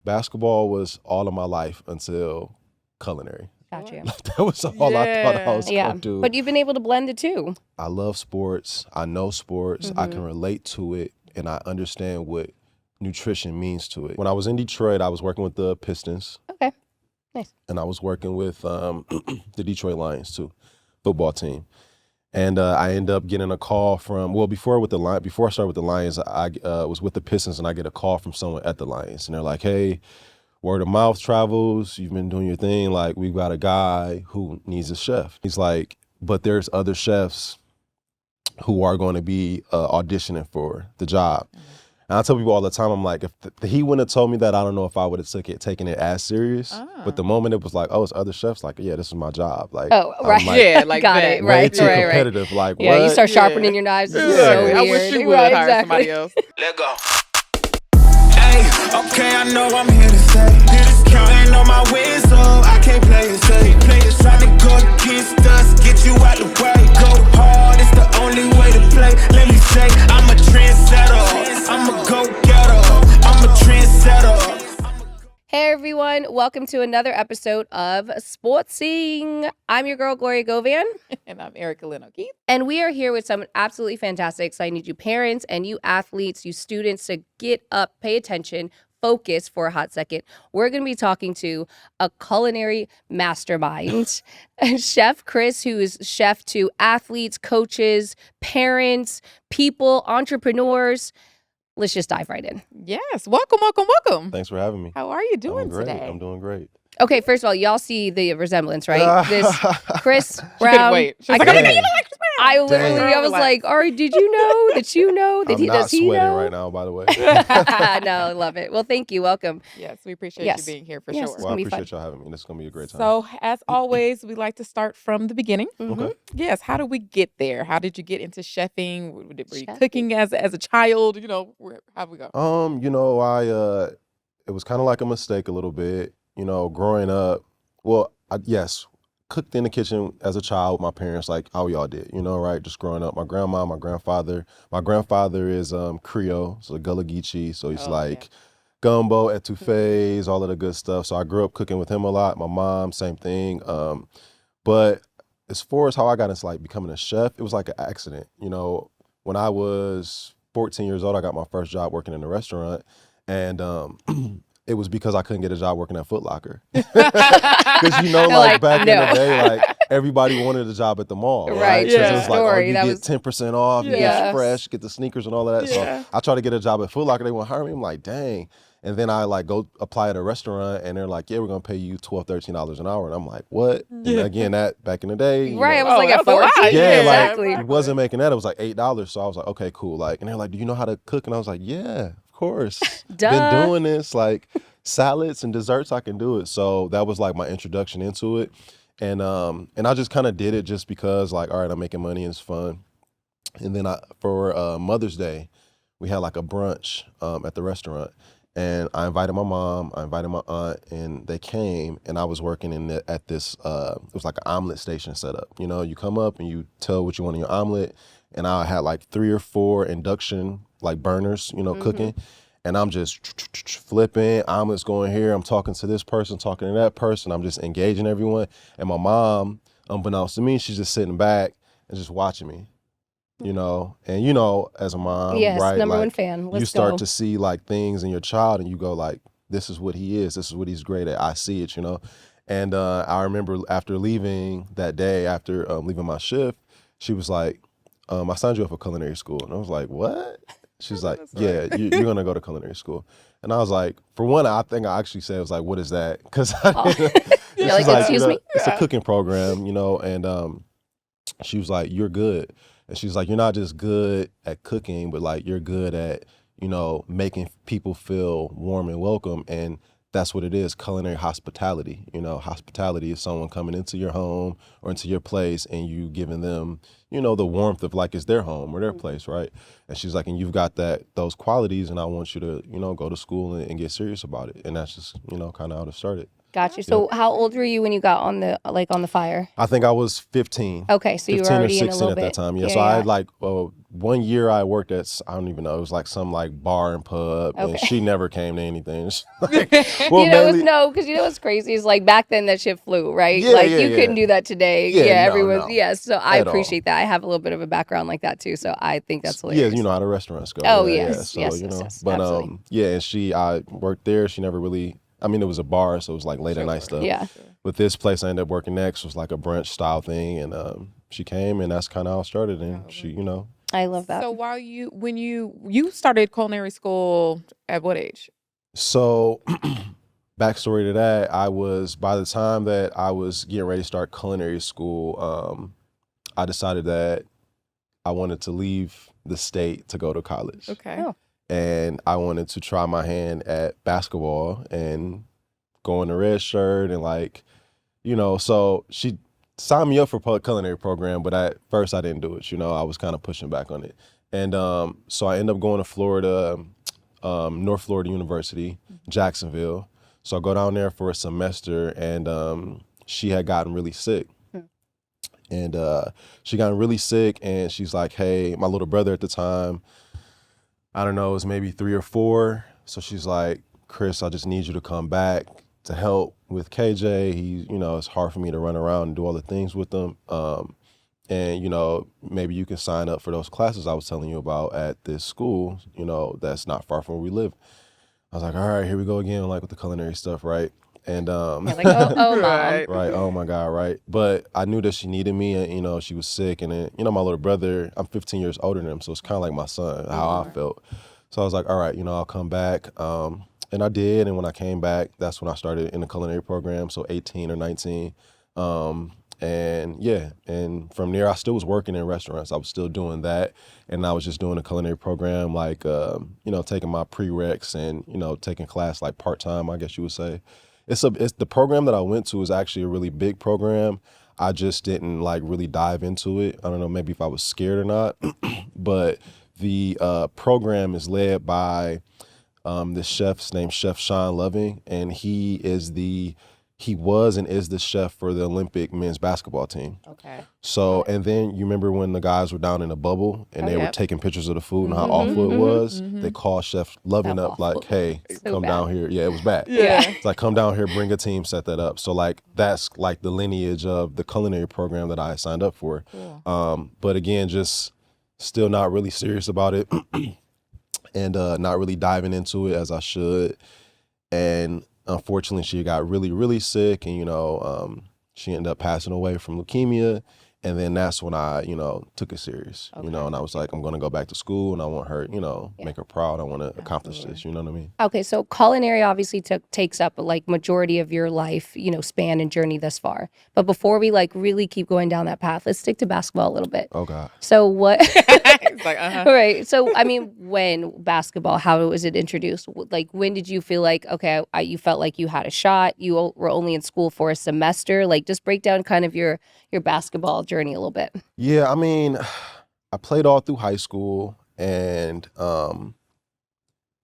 Basketball was all of my life until culinary. Gotcha. That was all I thought I was going to do. But you've been able to blend the two. I love sports. I know sports. I can relate to it, and I understand what nutrition means to it. When I was in Detroit, I was working with the Pistons. Okay, nice. And I was working with the Detroit Lions too, football team. And I ended up getting a call from, before I started with the Lions, I was with the Pistons, and I get a call from someone at the Lions. And they're like, hey, word of mouth travels. You've been doing your thing. Like, we've got a guy who needs a chef. He's like, but there's other chefs who are going to be auditioning for the job. And I tell people all the time, I'm like, if he wouldn't have told me that, I don't know if I would have taken it as serious. But the moment it was like, oh, it's other chefs, like, yeah, this is my job. Like, oh, right. Like got that. it. Way Right. too competitive. Like, yeah, what? you start sharpening your knives. It's so weird. I wish you would right, hire exactly. somebody else. Let go. Hey, okay, I know I'm here to stay. Counting on my wins, so I can't play it safe. Try to go against us, get you out the way. Go hard, it's the only way to play. Let me say, I'm a trendsetter. I'm a go-getter. I'm a trendsetter. Hey everyone, welcome to another episode of Sportsing. I'm your girl, Gloria Govan. And I'm Erica Lynn O'Keefe. And we are here with someone absolutely fantastic. So I need you parents and you athletes, you students to get up, pay attention, focus for a hot second. We're going to be talking to a culinary mastermind, Chef Chris, who is chef to athletes, coaches, parents, people, entrepreneurs. Let's just dive right in. Yes. Welcome. Thanks for having me. How are you doing I'm great. today? I'm doing great. Okay, first of all, y'all see the resemblance, right? This Chris She couldn't Brown. wait. She I was like, couldn't- "Oh, you know Chris Brown." I literally, Dang. I was like, all right, did you know that you know that I'm he not does he sweating know? right now, by the way. No, I love it. Well, thank you. Welcome. Yes, we appreciate Yes. you being here for Yes. sure. It's Well, I gonna be fun. appreciate y'all having me. This is going to be a great time. So, as always, we like to start from the beginning. Okay. Yes. How did we get there? How did you get into chefing? Were you Chefing. cooking as a child? You know, how'd we go? It was kind of like a mistake a little bit, growing up. Well, yes, cooked in the kitchen as a child with my parents, like how we all did, right? Just growing up. My grandma, my grandfather. My grandfather is Creole, so Gullah Geechee, so he's gumbo, etouffees, all of the good stuff. So I grew up cooking with him a lot. My mom, same thing. But as far as how I got into like becoming a chef, it was like an accident. When I was 14 years old, I got my first job working in a restaurant, and it was because I couldn't get a job working at Foot Locker. Because back in the day, like everybody wanted a job at the mall, Right. So Yeah. it was like, Story. you That get was- 10% off, you Yes. get fresh, get the sneakers and all of that. Yeah. So I tried to get a job at Foot Locker. They wouldn't hire me. I'm like, dang. And then I like go apply at a restaurant, and they're like, yeah, we're gonna pay you $12, $13 an hour. And I'm like, what? And again, that back in the day, Right. I know, was like at that's a lot. 14. yeah, exactly. like it wasn't making that. It was like $8. So I was like, okay, cool. Like, and they're like, do you know how to cook? And I was like, yeah, of course. Duh. Been doing this, like salads and desserts, I can do it. So that was like my introduction into it. And I just kind of did it just because like, all right, I'm making money and it's fun. And then for Mother's Day, we had like a brunch at the restaurant. And I invited my mom, I invited my aunt, and they came, and I was working at this, it was like an omelet station set up. You come up and you tell what you want in your omelet, and I had like 3 or 4 induction like burners, cooking, and I'm just flipping, omelets going here, I'm talking to this person, talking to that person, I'm just engaging everyone, and my mom, unbeknownst to me, she's just sitting back and just watching me. And as a mom, Yes, right? number like, one fan. Let's you start go. to see like things in your child, and you go like, this is what he is. This is what he's great at. I see it, And I remember after leaving that day, after leaving my shift, she was like, I signed you up for culinary school. And I was like, what? She's like, yeah, you're going to go to culinary school. And I was like, for one, I think I actually said, I was like, what is that? Because You're like, excuse me? It's a cooking program, and she was like, you're good. And she's like, you're not just good at cooking, but like you're good at, making people feel warm and welcome. And that's what it is, culinary hospitality. Hospitality is someone coming into your home or into your place and you giving them, the warmth of like it's their home or their place, right? And she's like, and you've got those qualities, and I want you to, go to school and get serious about it. And that's just, kind of how it started. Got you. So how old were you when you got on the fire? I think I was 15. Okay, so you were 15 or already in a 16 little at bit. that time. Yeah, so I had like one year I worked at, I don't even know, it was like some like bar and pub, and Okay. she never came to anything. Well, Because what's crazy is like back then that shit flew, right? Yeah, like yeah, you yeah. couldn't do that today. Yeah, no, everyone's no, So I at all. appreciate that. I have a little bit of a background like that too, so I think that's Yeah, hilarious. you know how the restaurants go. Oh, yeah, yes, yeah. So, yes, you yes, know, yes, but absolutely. yeah, and I worked there. She never really, I mean, it was a bar, so it was like late at night stuff. Yeah. But this place I ended up working next was like a brunch style thing, and she came, and that's kind of how it started. And she, you know, I love that. So when you started culinary school at what age? so backstory to that, by the time that I was getting ready to start culinary school, I decided that I wanted to leave the state to go to college. Okay. Oh. And I wanted to try my hand at basketball and go in the red shirt and like, you know, so she signed me up for culinary program, but at first I didn't do it. You know, I was kind of pushing back on it. And so I ended up going to Florida, North Florida University, Jacksonville. So I go down there for a semester, and she had gotten really sick. And she got really sick, and she's like, hey, my little brother at the time, I don't know, it was maybe 3 or 4. So she's like, Chris, I just need you to come back to help with KJ. He, you know, it's hard for me to run around and do all the things with him. And, you know, maybe you can sign up for those classes I was telling you about at this school, you know, that's not far from where we live. I was like, all right, here we go again, like with the culinary stuff, right? And Like, oh, mom. Right. right, oh my God, right. But I knew that she needed me, and, you know, she was sick. And then, you know, my little brother, I'm 15 years older than him, so it's kind of like my son, how I felt. So I was like, all right, you know, I'll come back. And I did. And when I came back, that's when I started in the culinary program, so 18 or 19. And yeah, and from there, I still was working in restaurants. I was still doing that. And I was just doing a culinary program, like, you know, taking my prereqs and, you know, taking class like part-time, I guess you would say. It's the program that I went to is actually a really big program. I just didn't like really dive into it. I don't know, maybe if I was scared or not, but the program is led by this chef's named Chef Sean Loving, and he was and is the chef for the Olympic men's basketball team. Okay. So, and then you remember when the guys were down in the bubble and they were yep. taking pictures of the food and how awful it was? They called Chef Loving That up like, awful. hey, So come bad. down here. Yeah, it was bad. Yeah. It's like, come down here, bring a team, set that up. So like, that's like the lineage of the culinary program that I signed up for. Cool. But again, just still not really serious about it and not really diving into it as I should. And unfortunately, she got really, really sick, and, you know, she ended up passing away from leukemia. And then that's when I, you know, took it serious, you know, and I was like, I'm going to go back to school, and I want her, you know, make her proud. I want to accomplish this, you know what I mean? Okay, so culinary obviously takes up like majority of your life, you know, span and journey thus far. But before we like really keep going down that path, let's stick to basketball a little bit. Oh, God. So what? It's like, Right. So I mean, when basketball, how was it introduced? Like, when did you feel like, okay, you felt like you had a shot? You were only in school for a semester. Like, just break down kind of your basketball journey a little bit. Yeah, I mean, I played all through high school, and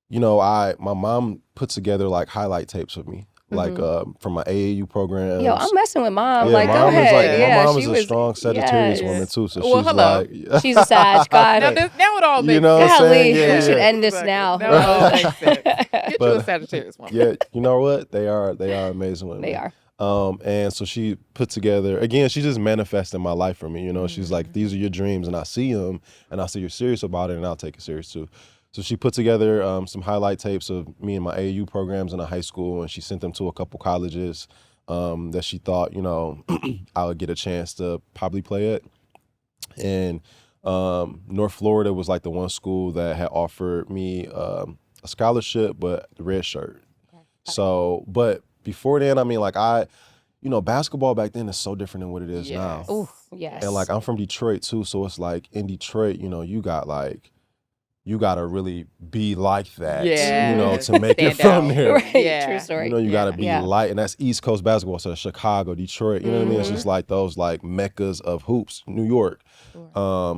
you know, my mom put together like highlight tapes of me, like from my AAU programs. Yo, I'm messing with mom. Yeah, like, go mom is ahead. my yeah, mom she is a was strong Sagittarius yes. woman too, so Well, she's hello. like, She's a Sag. God. now it all makes you know what I'm Golly, saying? Yeah, we should yeah. end this Exactly. now. Now it all makes sense. Get you But- a Sagittarius woman. Yeah, you know what? They are amazing women. They are. And so she put together, again, she just manifested my life for me, you know. She's like, these are your dreams, and I see them, and I see you're serious about it, and I'll take it serious too. So she put together some highlight tapes of me and my AAU programs in a high school, and she sent them to a couple colleges that she thought, you know, I would get a chance to probably play at. And North Florida was like the one school that had offered me a scholarship, but the red shirt. So, but before then, I mean, like you know, basketball back then is so different than what it is now. Yes. Ooh, yes. And like, I'm from Detroit too, so it's like in Detroit, you know, you gotta really be like that, Yeah. you know, to make it Stand from out. there. Right. Yeah. True story. You know, you gotta be Yeah. light, and that's East Coast basketball. So Chicago, Detroit, you know what I mean? It's just like those like meccas of hoops, New York.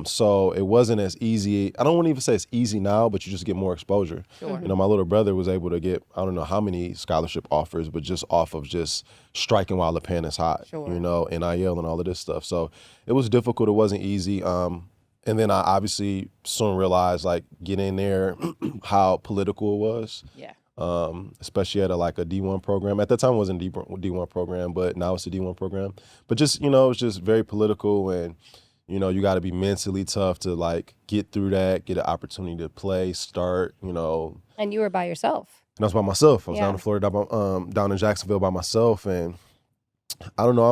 So it wasn't as easy. I don't want to even say it's easy now, but you just get more exposure. Sure. You know, my little brother was able to get, I don't know how many scholarship offers, but just off of just striking while the pen is hot, Sure. you know, NIL and all of this stuff. So it was difficult. It wasn't easy. and then I obviously soon realized, like, getting in there, how political it was. Yeah. Especially at a D1 program. At that time, it wasn't a D1 program, but now it's a D1 program. But just, it's just very political, and, you got to be mentally tough to, like, get through that, get an opportunity to play, start, And you were by yourself. And I was by myself. I was Yeah. down in Florida, down in Jacksonville by myself, and I don't know.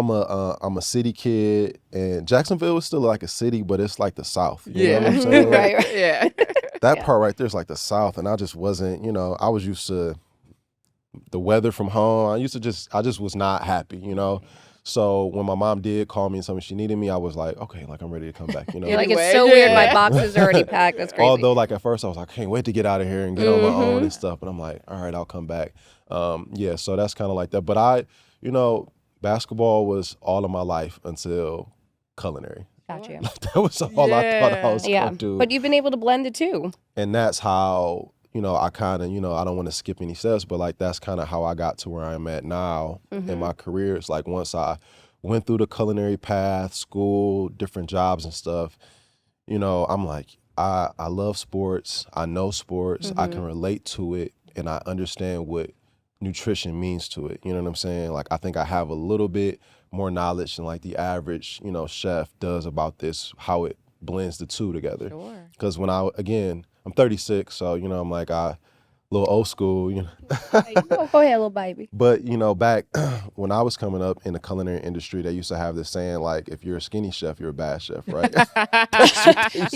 I'm a city kid, and Jacksonville was still like a city, but it's like the South. You know what I'm saying? Right, right. Yeah. That part right there is like the South, and I just wasn't. I was used to the weather from home. I just was not happy. So when my mom did call me and tell me she needed me, I was like, okay, like I'm ready to come back. You're like, Anyway, it's so weird. My yeah. boxes are already packed. That's crazy. Although, like, at first I was like, I can't wait to get out of here and get on my own and stuff. But I'm like, all right, I'll come back. Yeah, so that's kind of like that. But basketball was all of my life until culinary. Gotcha. That was all I thought I was Yeah. going to do. But you've been able to blend the two. And that's how, I kind of, I don't want to skip any steps, but like that's kind of how I got to where I'm at now in my career. It's like once I went through the culinary path, school, different jobs and stuff, I'm like, I love sports. I know sports. I can relate to it, and I understand what nutrition means to it. You know what I'm saying? Like, I think I have a little bit more knowledge than like the average, chef does about this, how it blends the two together. Sure. Because I'm 36, so, I'm like, a little old school, Oh, go ahead, little baby. But, back when I was coming up in the culinary industry, they used to have this saying, like, if you're a skinny chef, you're a bad chef, right? Yo, no, it should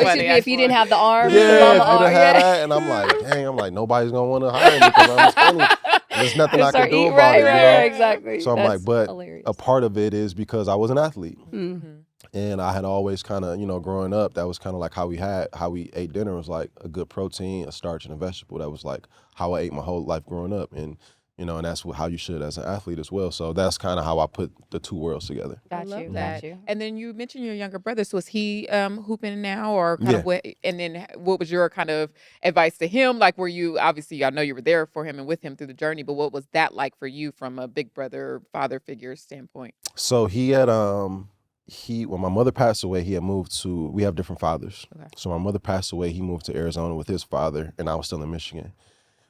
funny, be if you didn't have the arms. Yeah, the mama if arm, you'd have had yeah. that, and I'm like, nobody's gonna want to hire me because I'm skinny. There's nothing I Start can do eating, about right, it, right, exactly. So I'm That's like, but hilarious. a part of it is because I was an athlete, Mm-hmm. and I had always kind of, growing up, that was kind of like how we ate dinner was like a good protein, a starch, and a vegetable. That was like how I ate my whole life growing up, and and that's how you should as an athlete as well. So that's kind of how I put the two worlds together. I Got love you, that. got you. And then you mentioned your younger brother. So was he hooping now, or kind Yeah. of what? And then what was your kind of advice to him? Like, were you obviously? I know you were there for him and with him through the journey, but what was that like for you from a big brother, father figure standpoint? So he had when my mother passed away, he had moved to. We have different fathers. Okay. So my mother passed away. He moved to Arizona with his father, and I was still in Michigan.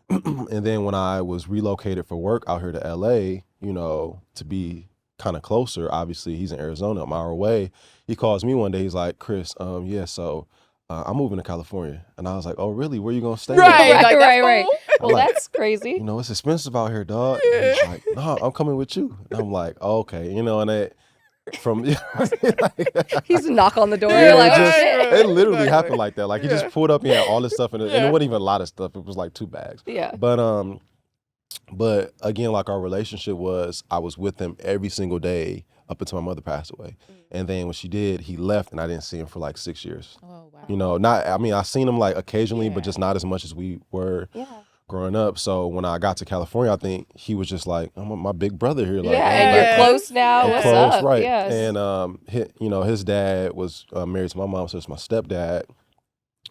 And then when I was relocated for work out here to LA, to be kind of closer, obviously he's in Arizona, an hour away. He calls me one day. He's like, Chris, so I'm moving to California. And I was like, oh, really? Where you going to stay? Right, Right, like, right, that's right. cool. Well, like, that's crazy. It's expensive out here, dog. And he's like, no, I'm coming with you. And I'm like, oh, okay. And that from He's a knock on the door. Yeah, You're like, it oh, just- shit. it literally Exactly. happened like that. Like he just pulled up and he had all this stuff and it wasn't even a lot of stuff. It was like 2 bags. Yeah. But again, like our relationship was, I was with him every single day up until my mother passed away. And then when she did, he left and I didn't see him for like 6 years. Oh wow. I seen him like occasionally, but Yeah. just not as much as we were Yeah. growing up. So when I got to California, I think he was just like, I'm my big brother here. Like, Yeah, I'm and like, you're close now. and What's close, up? right? Yes. And his dad was married to my mom, so it's my stepdad.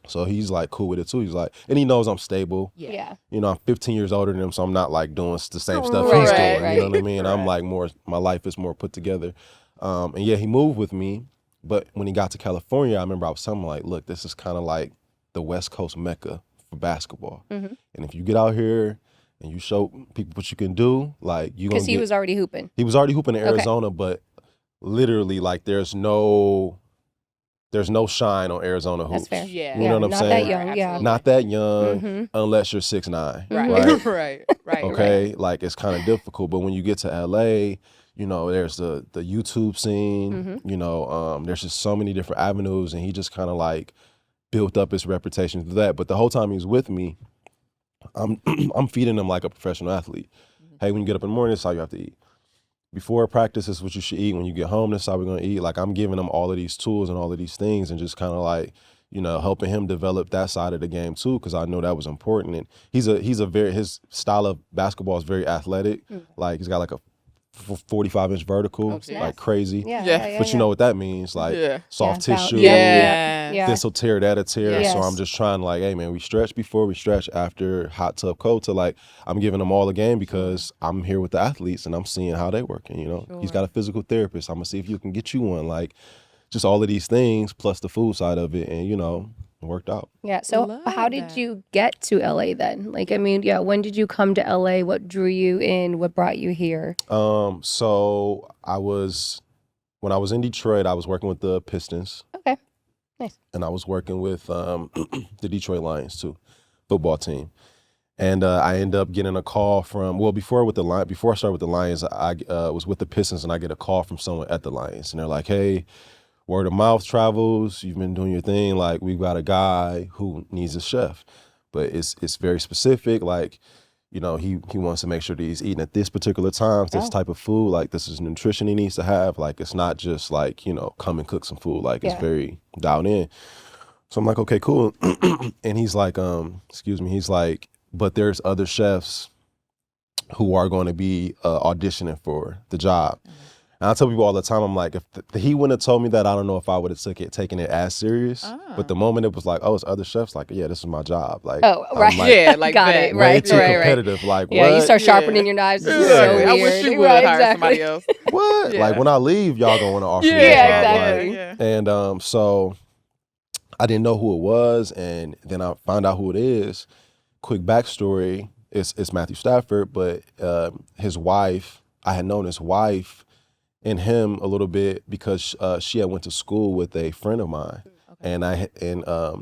So he's like cool with it too. He's like, and he knows I'm stable. yeah. I'm 15 years older than him, so I'm not like doing the same Oh, stuff right, he's right, doing. right. You know what I mean? I'm Right. like my life is more put together. And yeah, he moved with me, but when he got to California, I remember I was telling him like, look, this is kind of like the West Coast Mecca for basketball. Mhm. And if you get out here and you show people what you can do, like you gonna Because he was already hooping. he was already hooping in Okay. Arizona, but literally like there's no shine on Arizona hoops. That's fair. Yeah. You know what I'm not saying? that young. Yeah. Absolutely. Not that young Mhm. unless you're 6'9". Right. Right. right. Right. Okay, like it's kind of difficult, but when you get to LA, there's the YouTube scene. There's just so many different avenues, and he just kind of like built up his reputation through that. But the whole time he was with me, I'm feeding him like a professional athlete. Hey, when you get up in the morning, this is how you have to eat. Before practice, this is what you should eat. When you get home, this is how we're gonna eat. Like I'm giving him all of these tools and all of these things, and just kind of like helping him develop that side of the game too, because I know that was important. And his style of basketball is very athletic. Like he's got like a 45-inch vertical, Oh, geez. like crazy. Yeah. Yeah. But you know what that means, like Yeah. soft Yeah, tissue. Yeah. Yeah. This'll tear, that'll tear. Yes. So I'm just trying like, hey man, we stretch before, we stretch after, hot tub, cold tub. Like I'm giving them all the game because I'm here with the athletes and I'm seeing how they working. He's got a physical therapist. I'm gonna see if you can get you one. Like just all of these things plus the food side of it, and it worked out. Yeah. So Love how did that. you get to LA then? Like, I mean, yeah, when did you come to LA? What drew you in? What brought you here? So when I was in Detroit, I was working with the Pistons. Okay. Nice. And I was working with the Detroit Lions too, football team. And I ended up getting a call from, before I started with the Lions, I was with the Pistons, and I get a call from someone at the Lions, and they're like, "Hey, word of mouth travels. You've been doing your thing. Like, we've got a guy who needs a chef, but it's very specific. Like, he wants to make sure that he's eating at this particular time, this type of food. Like, this is nutrition he needs to have. Like, it's not just like, come and cook some food. Like, it's very dialed in." So I'm like, okay, cool. And he's like, he's like, but there's other chefs who are going to be auditioning for the job. And I tell people all the time, I'm like, if he wouldn't have told me that, I don't know if I would have taken it as serious. But the moment it was like, oh, it's other chefs, like, yeah, this is my job. Like, Oh, right. I'm like, Yeah, like Got that. it. way Right, too right, right. competitive. Like, Yeah, what? you start Yeah. sharpening your knives. It's Yeah. so weird. I wish you would Right, hire exactly. somebody else. What? Yeah. Like, when I leave, y'all gonna want to offer me a Yeah, job. exactly. Like, and so I didn't know who it was, and then I found out who it is. Quick backstory: it's Matthew Stafford, but his wife. I had known his wife and him a little bit because she had went to school with a friend of mine, and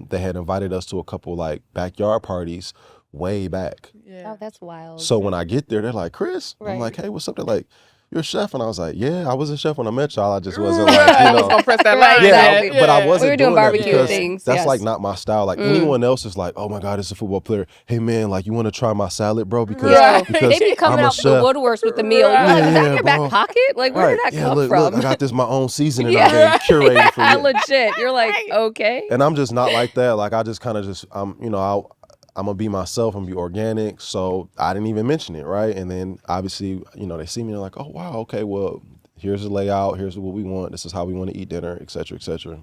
they had invited us to a couple like backyard parties way back. Oh, that's wild. So when I get there, they're like, "Chris," I'm Right. like, "Hey, what's up?" They're like, "You're a chef," and I was like, "Yeah, I was a chef when I met y'all. I just wasn't like, I was gonna press that Right, line. yeah, exactly. but I Yeah. wasn't We were doing that barbecue because things, that's yes. like not my style. Like anyone else is like, "Oh my God, it's a football player. Hey man, like you want to try my salad, bro?" Because Yeah. because They be coming I'm a out the chef. woodworks with the meal. You're Right. like, is that Yeah, in your bro. back pocket? Like, where Right? did that Yeah, come look, from? I got this my own seasoning. Yeah. I've been curating for you. Legit. You're like, okay. And I'm just not like that. Like I just kind of just I'm gonna be myself and be organic. So I didn't even mention it, right? And then obviously, they see me and they're like, "Oh wow, okay, well, here's the layout, here's what we want, this is how we want to eat dinner, et cetera, et cetera."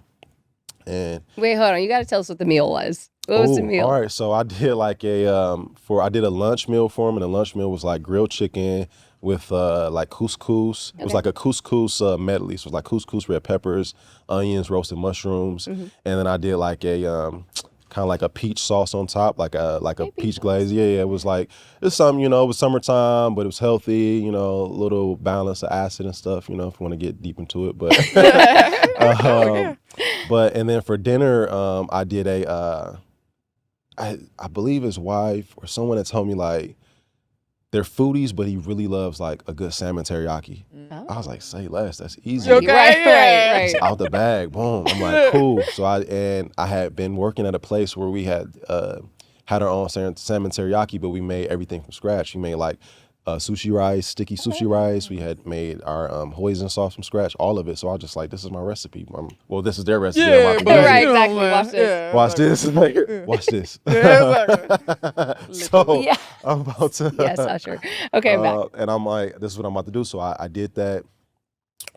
And Wait, hold on. You got to tell us what the meal was. What was the meal? all right, so I did like I did a lunch meal for him, and the lunch meal was like grilled chicken with like couscous. It was like a couscous medley. So it was like couscous, red peppers, onions, roasted mushrooms, and then I did like a kind of like a peach sauce on top, like a peach glaze. Yeah, it was like it's something, it was summertime, but it was healthy, a little balance of acid and stuff, if you want to get deep into it. But but and then for dinner, I did I believe his wife or someone that told me like they're foodies, but he really loves like a good salmon teriyaki. Oh. I was like, say less, that's easy. Okay. Right. Out the bag, boom. I'm like, cool. So I had been working at a place where we had our own salmon teriyaki, but we made everything from scratch. We made like sushi rice, sticky sushi rice. We had made our hoisin sauce from scratch, all of it. So I was just like, this is my recipe. Well, this is their recipe. I'm Yeah, not but gonna Right, use it. exactly. Watch this. Watch this. Yeah, So Yeah. I'm about to. Yes, Usher. Okay, I'm back. And I'm like, this is what I'm about to do. So I did that,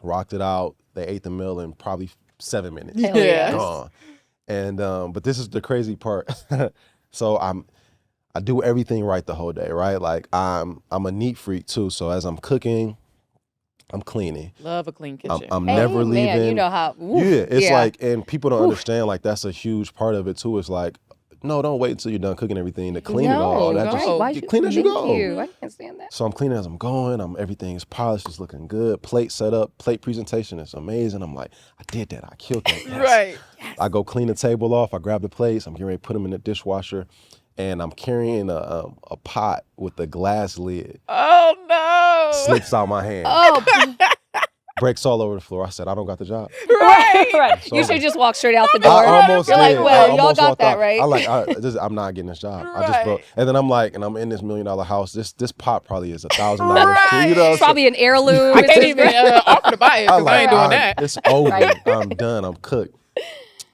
rocked it out. They ate the meal in probably 7 minutes. Hell yes. Gone. And but this is the crazy part. So I do everything right the whole day, right? Like I'm a neat freak too. So as I'm cooking, I'm cleaning. Love a clean kitchen. I'm never Hey, leaving. Man, you know how. Oof, Yeah, it's yeah. like, and people don't understand, like that's a huge part of it too. It's like, no, don't wait until you're done cooking everything to clean it all. No, That no. just right. Why you clean as you thank go. you. I can't stand that. So I'm cleaning as I'm going. Everything's polished, it's looking good. Plate set up, plate presentation is amazing. I'm like, I did that. I killed that. Yes. Right. I go clean the table off. I grab the plates. I'm getting ready to put them in the dishwasher, and I'm carrying a pot with a glass lid. Oh no. Slips out my hand. Oh, Breaks all over the floor. I said, I don't got the job. right. right. You over. should just walk straight out the door. I almost You're did. like, well, I y'all almost got walked that, out. right? I'm not getting this job. I just Right. broke. And then I'm like, and I'm in this $1 million house. This pot probably is $1,000 too. Right. You know, It's probably an heirloom. I It's can't just- even offer to buy it because I ain't doing that. It's over. Right. I'm done. I'm cooked.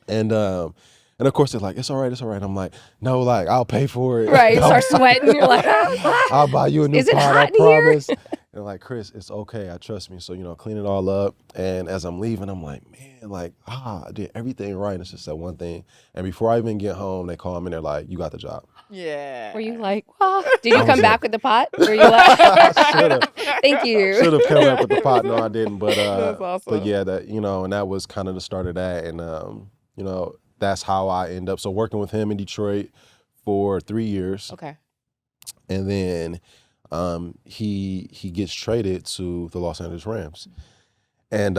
And of course they're like, it's all right, it's all right. I'm like, no, like I'll pay for it. Right. You start sweating. You're like, I'll buy you a new Is it pot, hot I in here? promise. And like, Chris, it's okay. I trust me. So, clean it all up. And as I'm leaving, I'm like, man, like, I did everything right. It's just that one thing. And before I even get home, they call me and they're like, you got the job. Yeah. Were you like, wow? Did you I come was back like- with the pot? Were you like, I should have. thank you. Should have come up with the pot. No, I didn't. But That's awesome. but yeah, that and that was kind of the start of that, and that's how I end up. So working with him in Detroit for 3 years, Okay. and then he gets traded to the Los Angeles Rams, and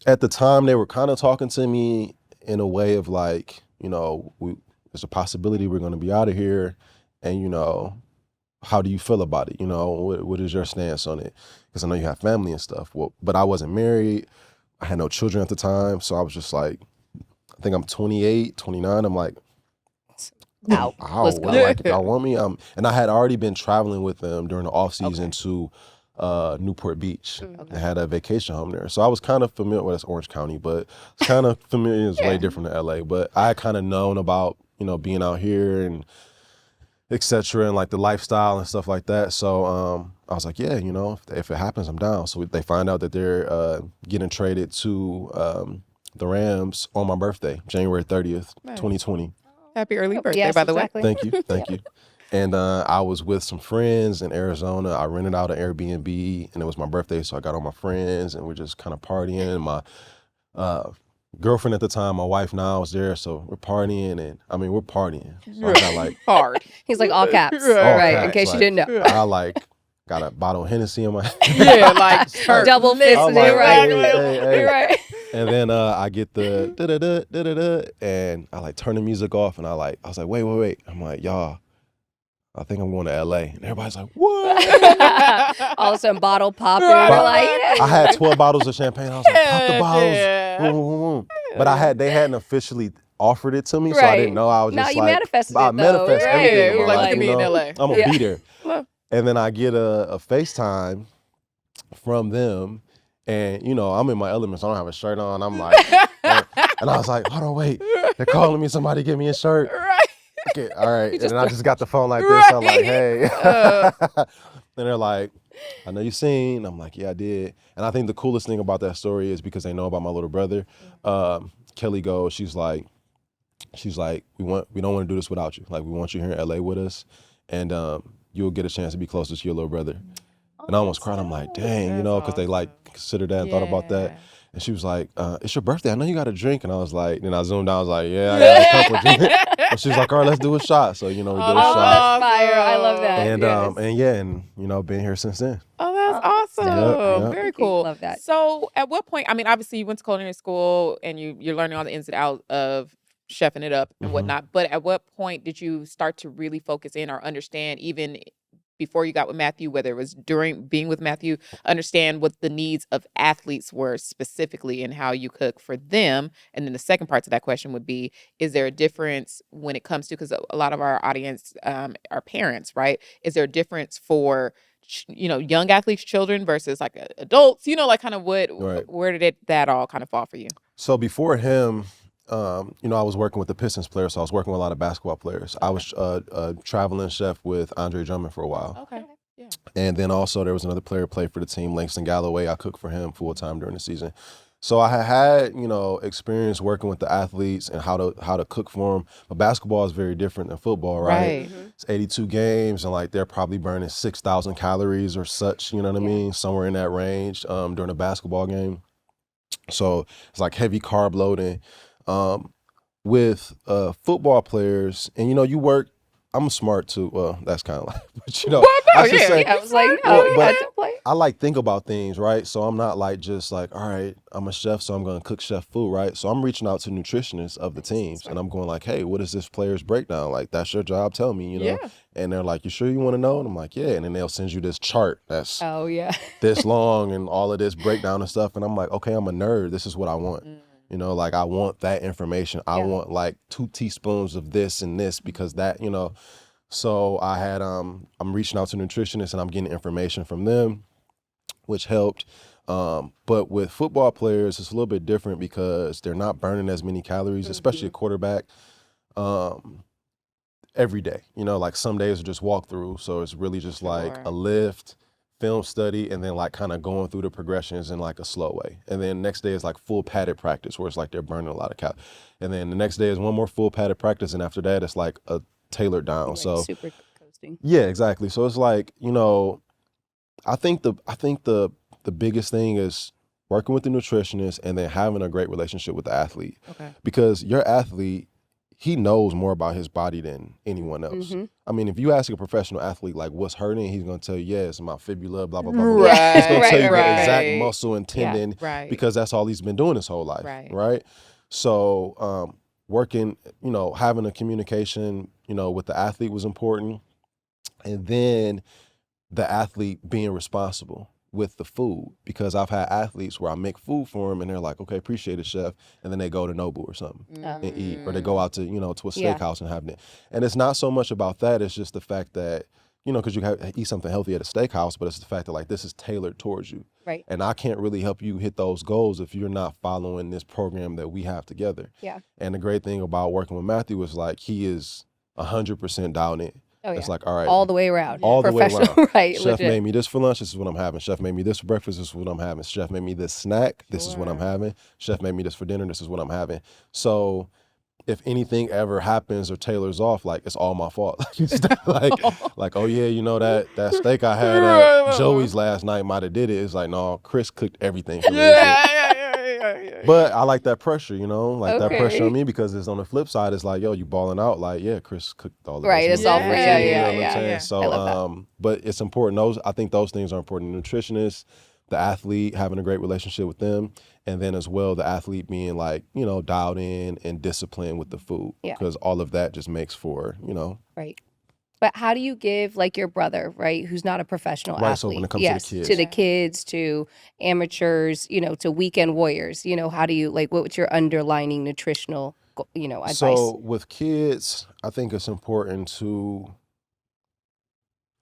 at the time they were kind of talking to me in a way of like, there's a possibility we're going to be out of here, and how do you feel about it? What is your stance on it? Because I know you have family and stuff. Well, but I wasn't married. I had no children at the time. So I was just like, I think I'm 28, 29. I'm like, Out. Let's go. Like, if y'all want me. And I had already been traveling with them during the off season to Newport Beach. Okay. I had a vacation home there. So I was kind of familiar, well, that's Orange County, but it's kind of familiar. It's way different than LA. But I kind of known about, being out here and et cetera, and like the lifestyle and stuff like that. So I was like, yeah, if it happens, I'm down. So they find out that they're getting traded to the Rams on my birthday, January 30th, Nice. 2020. Happy early birthday, Yes, by the exactly. Thank you, thank you. And I was with some friends in Arizona. I rented out an Airbnb, and it was my birthday, so I got all my friends, and we're just kind of partying. My girlfriend at the time, my wife now, was there, so we're partying, and we're partying. So I got like Hard. He's like all caps. All Right. In caps, case you like, didn't know. I like got a bottle of Hennessy in my Yeah, like turn. Double fisted I'm it, like, right? hey. Right. And then I get the da-da-da, and I like turn the music off, and I was like, wait. I'm like, y'all, I think I'm going to LA. And everybody's like, what? All of a sudden, bottle popping. Right, We're right. like, I had 12 bottles of champagne. I was like, pop the Heck bottles. yeah. Boom, boom, boom. But they hadn't officially offered it to me, so I Right. didn't know. I was No, just you like, manifested I it, though, manifest right? everything. Yeah, in you my were like, life, look at me in LA. I'm gonna Yeah. be there. And then I get a FaceTime from them, and I'm in my elements. I don't have a shirt on. I'm like, and I was like, hold on, wait. They're calling me. Somebody give me a shirt. Right. Okay, all right. And then I just got the phone like this. I'm like, hey. And they're like, I know you seen. I'm like, yeah, I did. And I think the coolest thing about that story is because they know about my little brother. Kelly goes, she's like, we don't want to do this without you. Like, we want you here in LA with us, and you'll get a chance to be closer to your little brother. And I almost cried. I'm like, dang, That's because they like awesome. considered that and thought about that. And she was like, it's your birthday. I know you got a drink. And I was like, then I zoomed out. I was like, yeah, I got a couple of drinks. And she was like, all right, let's do a shot. So, we did a oh, shot. that's fire. I love that. And Yes. been here since then. Oh, that's awesome. Yep. Very Thank you. cool. Love that. So at what point, obviously you went to culinary school and you're learning all the ins and outs of chefing it up and Mhm. whatnot. But at what point did you start to really focus in or understand, even before you got with Matthew, whether it was during being with Matthew, understand what the needs of athletes were specifically and how you cook for them? And then the second part to that question would be, is there a difference when it comes to, because a lot of our audience are parents, right? Is there a difference for young athletes, children versus like adults, like kind of Right. where did that all kind of fall for you? So before him, I was working with the Pistons players, so I was working with a lot of basketball players. I was a traveling chef with Andre Drummond for a while. Okay. Yeah. And then also there was another player who played for the team, Langston Galloway. I cooked for him full time during the season. So I had experience working with the athletes and how to cook for them. But basketball is very different than football, right? It's 82 games, and like they're probably burning 6,000 calories or such. You know what I mean? Somewhere in that range during a basketball game. So it's like heavy carb loading. With football players, and you work. I'm smart too. Well, that's kind of like, but Well, I should say, I was like, no, Well, but- I don't play. I like think about things, right? So I'm not like just like, all right, I'm a chef, so I'm gonna cook chef food, right? So I'm reaching out to nutritionists of the teams, and I'm going like, hey, what is this player's breakdown? Like, that's your job. Tell me, Yeah. And they're like, you sure you want to know? And I'm like, yeah. And then they'll send you this chart that's Oh, yeah. this long and all of this breakdown and stuff. And I'm like, okay, I'm a nerd. This is what I want. Like I want that information. I Yeah. want like 2 teaspoons of this and this because that, So I had I'm reaching out to nutritionists and I'm getting information from them, which helped. But with football players, it's a little bit different because they're not burning as many calories, especially a quarterback, every day. Like some days are just walk through. So it's really just like Sure. a lift, film study, and then like kind of going through the progressions in like a slow way. And then next day is like full padded practice where it's like they're burning a lot of calories. And then the next day is one more full padded practice. And after that, it's like a tailored down. Like So super coasting. yeah, exactly. So it's like, I think the biggest thing is working with the nutritionist and then having a great relationship with the athlete. Okay. Because your athlete, he knows more about his body than anyone else. Mm-hmm. I mean, if you ask a professional athlete like what's hurting, he's gonna tell you, yeah, it's my fibula, blah blah blah blah. Right. He's gonna tell you the right. exact muscle and tendon Right. because that's all he's been doing his whole life, Right. right? So working, having a communication, with the athlete was important, and then the athlete being responsible with the food, because I've had athletes where I make food for them and they're like, okay, appreciate it, chef, and then they go to Nobu or something and eat, or they go out to to a Yeah. steakhouse and have it. And it's not so much about that, it's just the fact that because you eat something healthy at a steakhouse, but it's the fact that like this is tailored towards you, Right. and I can't really help you hit those goals if you're not following this program that we have together. Yeah. And the great thing about working with Matthew is like he is 100% down it. Oh, yeah. It's like, all right, all the way around. all the way Professional, around. right? Chef legit. made me this for lunch. This is what I'm having. Chef made me this for breakfast. This is what I'm having. Chef made me this snack. This is what I'm Sure. having. Chef made me this for dinner. This is what I'm having. So if anything ever happens or tailors off, like it's all my fault. like, oh yeah, that steak I had at Joey's last night might have did it. It's like, no, Chris cooked everything for me. Yeah. But I like that pressure, like that pressure Okay. on me, because it's on the flip side. It's like, yo, you balling out. Like, yeah, Chris cooked all the Right, best it's all meals for I've you. ever seen, Yeah, know what I'm yeah, saying? yeah. So, I love that. but it's important. I think those things are important. The nutritionist, the athlete, having a great relationship with them, and then as well the athlete being like, dialed in and disciplined with the food, Yeah. because all of that just makes for, Right. But how do you give like your brother, right, who's not a professional Right, so athlete? when it comes to the yes, kids. to the kids, to amateurs, to weekend warriors, how do you what's your underlining nutritional, advice? So with kids, I think it's important to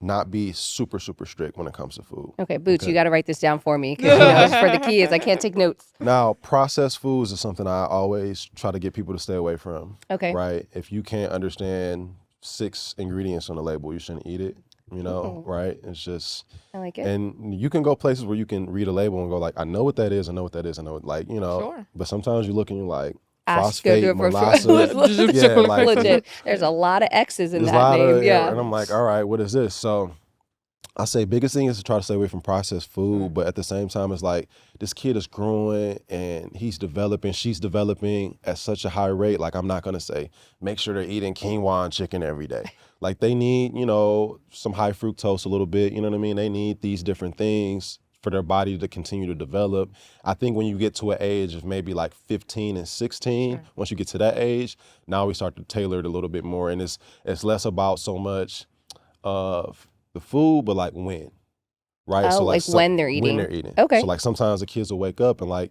not be super, super strict when it comes to food. Okay, Boots, Okay. you got to write this down for me because it's for the kids. I can't take notes. Now, processed foods is something I always try to get people to stay away from. Okay. Right? If you can't understand 6 ingredients on the label, you shouldn't eat it. Right? It's just, I like it. and you can go places where you can read a label and go like, I know what that is, I know what that is, I know it, Sure. but sometimes you look and you're like, Ask, go do phosphate, it for molasses. Yeah, like, legit. There's a lot of X's in there's a that lot name. of, Yeah. and I'm like, all right, what is this? So I say biggest thing is to try to stay away from processed food, but at the same time, it's like this kid is growing and she's developing at such a high rate. Like, I'm not gonna say make sure they're eating quinoa and chicken every day. Like, they need, some high fructose a little bit. You know what I mean? They need these different things for their body to continue to develop. I think when you get to an age of maybe like 15 and 16, Sure. once you get to that age, now we start to tailor it a little bit more, and it's less about so much of the food, but like when, right? Oh, like when they're eating. When they're eating. Okay. So like sometimes the kids will wake up and like,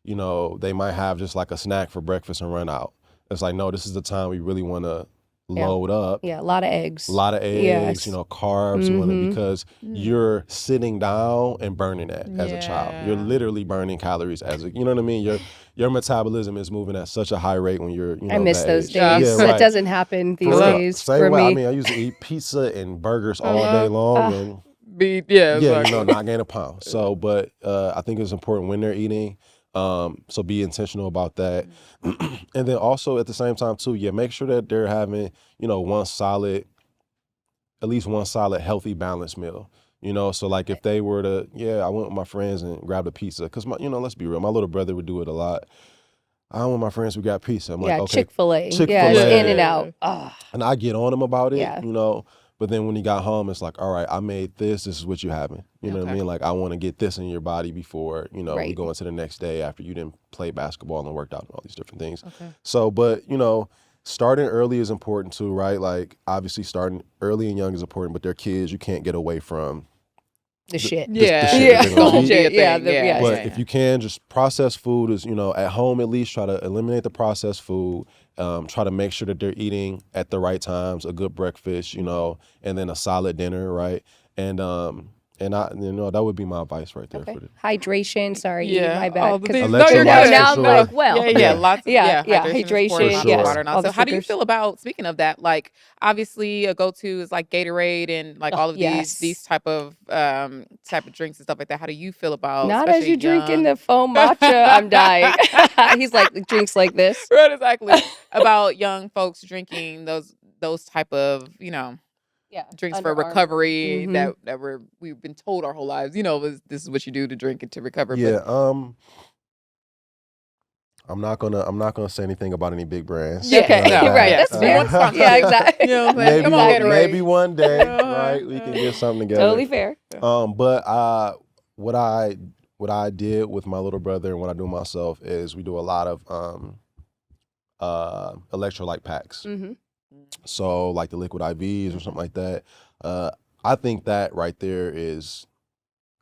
they might have just like a snack for breakfast and run out. It's like, no, this is the time we really want to Yeah. load up. Yeah, a lot of eggs. A lot of eggs, Yes. carbs, you want Mhm. to, because you're sitting down and burning that as a child. You're Yeah. literally burning calories you know what I mean? Your metabolism is moving at such a high rate when you're, I miss that those age. days. Yeah, Yeah, It right. doesn't happen these For real. days Same for way. me. I mean, I used to eat pizza and burgers all Uh-huh. day long, Ah. and Yeah. yeah, exactly. not gain a pound. So, but I think it's important when they're eating. So be intentional about that, and then also at the same time too, make sure that they're having at least one solid, healthy, balanced meal. So like if they were to, I went with my friends and grabbed a pizza, because let's be real, my little brother would do it a lot. I went with my friends, we got pizza. I'm Yeah, like, okay, Chick-fil-A. Chick-fil-A. Yes, in and Yeah. out. Ah, and I get on him about it, Yeah. But then when he got home, it's like, all right, I made this. This is what you're having. You know what I Okay. mean? Like, I want to get this in your body before, we Right. go into the next day after you didn't play basketball and worked out and all these different things. Okay. So, but, starting early is important too, right? Like, obviously starting early and young is important, but they're kids. You can't get away from. the shit. Yeah. shit Yeah. that they're gonna eat. Shit, yeah, Thing, yeah. But yeah. if you can, just processed food is, at home at least, try to eliminate the processed food. Try to make sure that they're eating at the right times, a good breakfast, and then a solid dinner, right? And that would be my advice right there Okay. for the. Hydration. Sorry, Yeah. my bad. all the 'cause- things. Electrolytes No, you're for good. now I'm sure. like, well. Yeah. Yeah. Lots. Yeah, Yeah. hydration, Hydration. For yes, sure. Water. all the So, how do you stickers. feel about, speaking of that? Like, obviously, a go-to is like Gatorade and like Oh, all of yes. these type of drinks and stuff like that. How do you feel about? Not as especially you drinking young- the foam matcha. I'm dying. He's like drinks like this. Right, exactly. About young folks drinking those those type of, drinks for Under Armour. recovery Mhm. that we've been told our whole lives, this is what you do to drink and to recover. Yeah. But I'm not gonna say anything about any big brands. Yeah, Okay, no, right. yeah. That's We fair. want sponsorship. Yeah, exactly. You know what I'm saying? maybe Come on, Exactly. Gatorade. maybe one day, Uh-huh, right? We can get something together. Totally fair. But what I did with my little brother and what I do myself is we do a lot of electrolyte packs. Mm-hmm. So like the liquid IVs or something like that. I think that right there is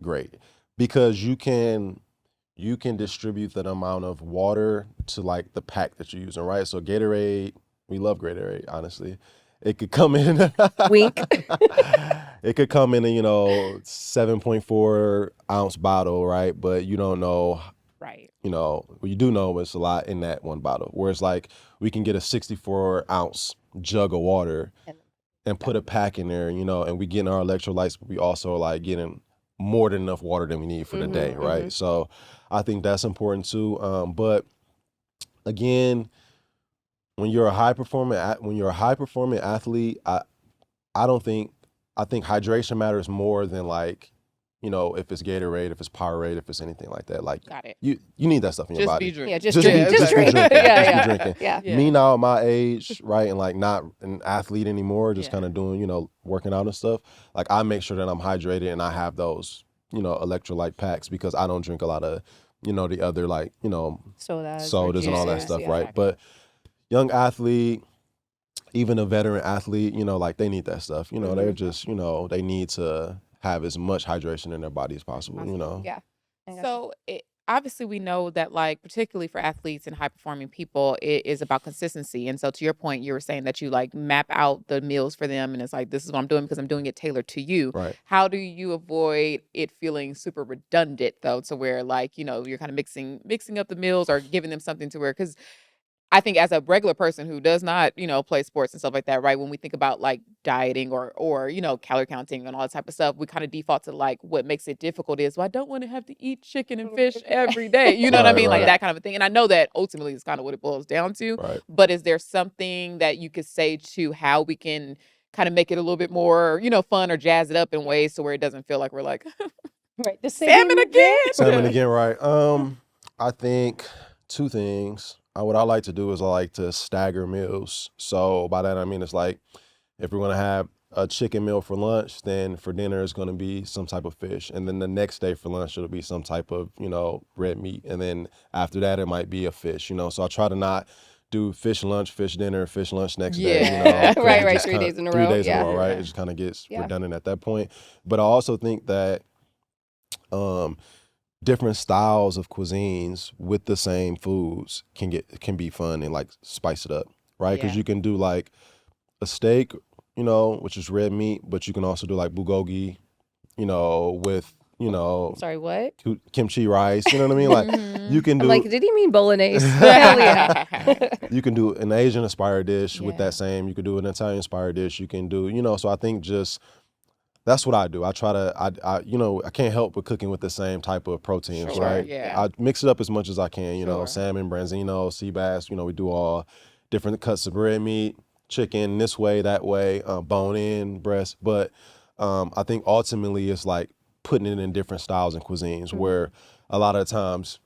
great because you can distribute that amount of water to like the pack that you're using, right? So Gatorade, we love Gatorade, honestly. It could come in Wink. It could come in a 7.4 ounce bottle, right? But you don't know, Right. what you do know is a lot in that one bottle. Whereas like we can get a 64 ounce jug of water and put a pack in there, and we getting our electrolytes, but we also like getting more than enough water than we need for the day, right? So I think that's important too. But again, when you're a high performing athlete, I think hydration matters more than like, if it's Gatorade, if it's Powerade, if it's anything like that. Like Got it. you need that stuff in your Just body. be drinking. Yeah, just Just drink. be- Just just be drink. drinking. Yeah, Just be yeah. drinking. Yeah. Yeah. Me now at my age, right, and like not an athlete anymore, just Yeah. kind of doing, working out and stuff. Like I make sure that I'm hydrated and I have those, electrolyte packs because I don't drink a lot of, the other like, sodas and all that juices, stuff, yeah. right? But young athlete, even a veteran athlete, like they need that stuff. They're just, they need to have as much hydration in their body as possible, Yeah. I gotcha. So obviously we know that like particularly for athletes and high performing people, it is about consistency. And so to your point, you were saying that you like map out the meals for them and it's like, this is what I'm doing because I'm doing it tailored to you. Right. How do you avoid it feeling super redundant though, to where like, you're kind of mixing up the meals or giving them something to where, because I think as a regular person who does not, play sports and stuff like that, right? When we think about like dieting or calorie counting and all that type of stuff, we kind of default to like what makes it difficult is, well, I don't want to have to eat chicken and fish every day. You know what I Right, mean? Like right. that kind of a thing. And I know that ultimately is kind of what it boils down to. Right. But is there something that you could say to how we can kind of make it a little bit more, fun or jazz it up in ways to where it doesn't feel like we're like Right. The salmon again? Salmon again, right? I think two things. What I like to do is I like to stagger meals. So by that I mean it's like if we're gonna have a chicken meal for lunch, then for dinner it's gonna be some type of fish, and then the next day for lunch it'll be some type of red meat, and then after that it might be a fish. So I try to not do fish lunch, fish dinner, fish lunch next day. Yeah. 'cause Right, it right, just 3 days in a 3 row, days in yeah. a row, right? Yeah. It just kind of gets Yeah. redundant at that point. But I also think that different styles of cuisines with the same foods can be fun and like spice it up, right? Because Yeah. you can do like a steak, which is red meat, but you can also do like bulgogi, with Sorry, what? kimchi rice. You know what I mean? Like you can I'm do like, did he mean bolognese? Hell yeah. you can do an Asian inspired dish with Yeah. that same. You can do an Italian inspired dish. You can do So I think just that's what I do. I try to, I can't help but cooking with the same type of proteins, Sure, right? yeah. I mix it up as much as I can, Sure. salmon, branzino, sea bass, we do all different cuts of red meat, chicken, this way, that way, bone in, breast. But I think ultimately it's like putting it in different styles and cuisines where a lot of the times,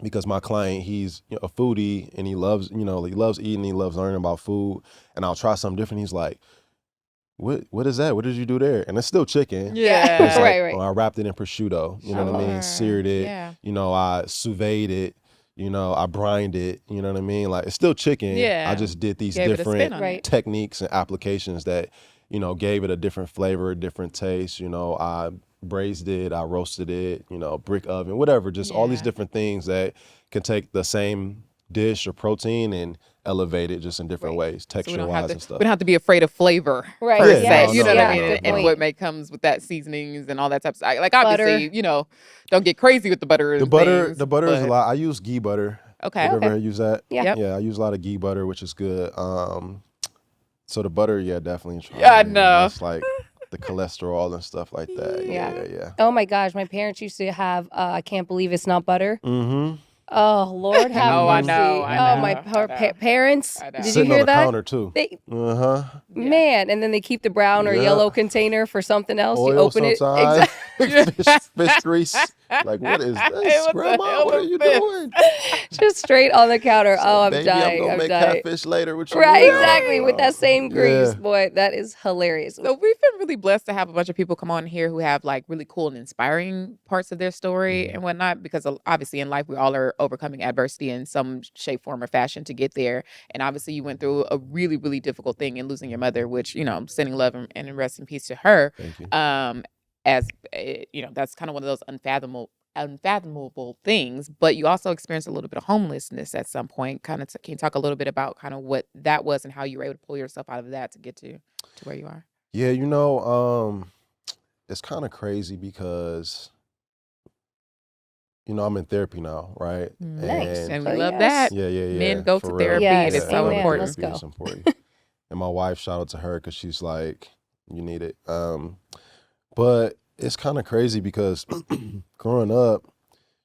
because my client, he's a foodie and he loves eating, he loves learning about food, and I'll try something different. He's like, what is that? What did you do there? And it's still chicken. Yeah. But it's like, Right. I wrapped it in prosciutto. You know what I mean? Sure. Seared it. Yeah. I sous vide it. I brined it. You know what I mean? Like it's still chicken. Yeah. I just did these Gave it a spin different on Right. it. techniques and applications that, gave it a different flavor, a different taste. I braised it, I roasted it, brick oven, whatever. Just all these Yeah. different things that can take the same dish or protein and elevate it just in different Right. ways, So we texture don't have wise to and stuff. we don't have to be afraid of flavor Right. per Yeah, se. no, You know no, what I no, mean? no, And no. what may comes with that seasonings and all that type of stuff. Like obviously, Butter. Don't get crazy with the butter. The butter is a but- lot. I use ghee butter. Okay. Have you ever use that? Yeah. Yep. Yeah, I use a lot of ghee butter, which is good. So the butter, yeah, definitely. Try Yeah, I it. know. It's like the cholesterol and stuff like that. Yeah. Yeah. Oh my gosh, my parents used to have I can't believe it's not butter. Mm-hmm. Oh, Lord have Oh, I mercy. know, I Oh, my know, poor I know. parents. I know. Did you Sitting hear on the that? counter too. They, Uh-huh. Yeah. man, and then they keep the brown or Yeah. yellow container for something else. You Oil open it. sometimes. Exactly. fish grease. Like, what is Hey, this, what the Grandma? hell What are is you this? doing? Just straight on the counter. So, Oh, I'm baby, I'm dying. gonna I'm make dying. catfish later. What you Right, mean? exactly. With that same grease, Yeah. boy, that is hilarious. So we've been really blessed to have a bunch of people come on here who have like really cool and inspiring parts of their story and whatnot, because obviously in life we all are overcoming adversity in some shape, form, or fashion to get there. And obviously you went through a really, really difficult thing in losing your mother, which, I'm sending love and rest in peace to her. Thank you. That's kind of one of those unfathomable things, but you also experienced a little bit of homelessness at some point. Kind of can you talk a little bit about kind of what that was and how you were able to pull yourself out of that to get to where you are? Yeah, it's kind of crazy because, I'm in therapy now, right? Nice. And we Oh, love yes. that. Yeah. Men go for to real. therapy, Yes, and it's I so love amen. important. Let's therapy. go. It's important. And my wife, shout out to her because she's like, you need it. But it's kind of crazy because growing up,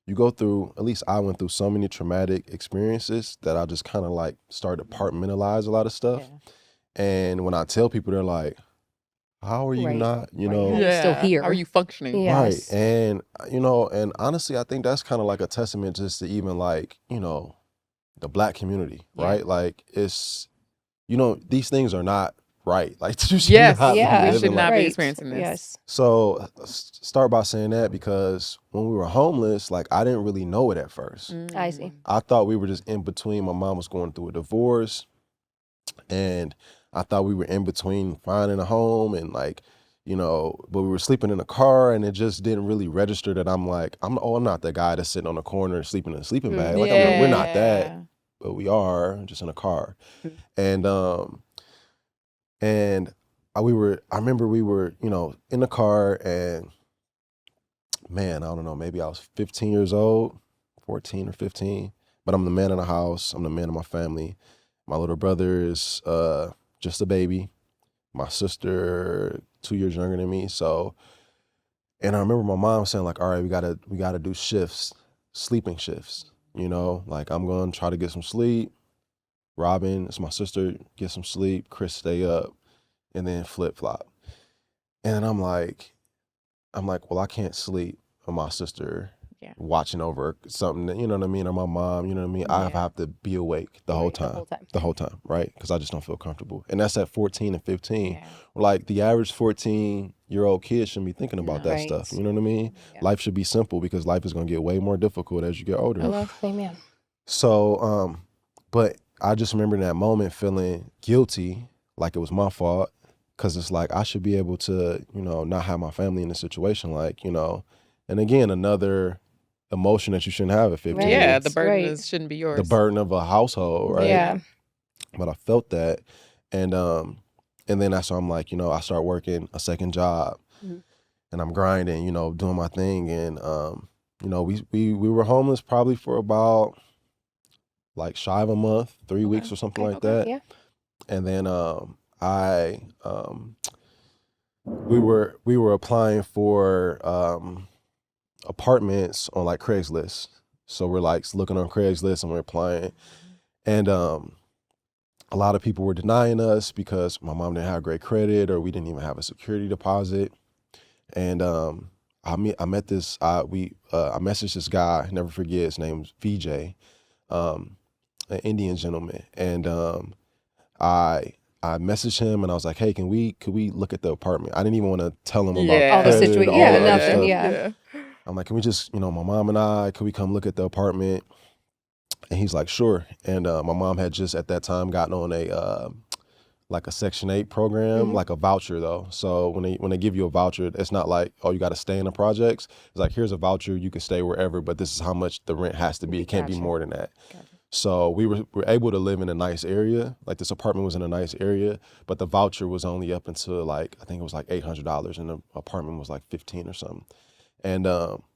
you go through, at least I went through so many traumatic experiences that I just kind of like started to compartmentalize a lot of stuff. Yeah. And when I tell people, they're like, how are you Right. not, Right. How are you still here? How are you functioning? Yeah. right. Yes. And, and honestly, I think that's kind of like a testament just to even like, the Black community, Yeah. right? Like it's, these things are not right. Like you should Yes. not be Yeah. We living should like not be Right. experiencing this. Yes. So start by saying that because when we were homeless, like I didn't really know it at first. I see. I thought we were just in between. My mom was going through a divorce, and I thought we were in between finding a home and like, but we were sleeping in a car, and it just didn't really register that I'm not that guy that's sitting on the corner sleeping in a sleeping bag. Like we're not that, but we are just in a car. And I remember we were, in the car, and man, I don't know, maybe I was 15 years old, 14 or 15, but I'm the man in the house. I'm the man of my family. My little brother is just a baby. My sister, 2 years younger than me. So, and I remember my mom saying like, all right, we gotta do shifts, sleeping shifts, like I'm going to try to get some sleep. Robin, it's my sister, get some sleep. Chris, stay up, and then flip flop. And I'm like, well, I can't sleep with my sister watching over something that, you know what I mean, or my mom, you know what I mean? I have to be awake the whole time, right? Because I just don't feel comfortable. And that's at 14 and 15. Yeah. Like the average 14-year-old kid shouldn't be thinking about that Right. stuff. You know what I mean? Yeah. Life should be simple because life is going to get way more difficult as you get older. Well, amen. So, but I just remember in that moment feeling guilty, like it was my fault, because it's like I should be able to, not have my family in a situation, like, and again, another emotion that you shouldn't have at 15. Right. Yeah, the It's burden shouldn't be yours. the burden of a household, right? Yeah. But I felt that, and then that's why I'm like, I start working a second job, and I'm grinding, doing my thing, and we were homeless probably for about like shy of a month, 3 weeks or something like that. Yeah. And then we were applying for apartments on like Craigslist. So we're like looking on Craigslist and we're applying. And a lot of people were denying us because my mom didn't have great credit or we didn't even have a security deposit. And I met this, I messaged this guy, never forget, his name's VJ, an Indian gentleman. And I messaged him and I was like, hey, could we look at the apartment? I didn't even want to tell him about All the credit, situation. all Yeah, the other nothing. stuff. Yeah. I'm like, can we just, my mom and I, could we come look at the apartment? And he's like, sure. And my mom had just at that time gotten on a like a Section 8 program, like a voucher though. So when they give you a voucher, it's not like, oh, you got to stay in the projects. It's like, here's a voucher, you can stay wherever, but this is how much the rent has to be. It can't be more than that. Gotcha. So we were able to live in a nice area. Like this apartment was in a nice area, but the voucher was only up until like, I think it was like $800 and the apartment was like 15 or something. And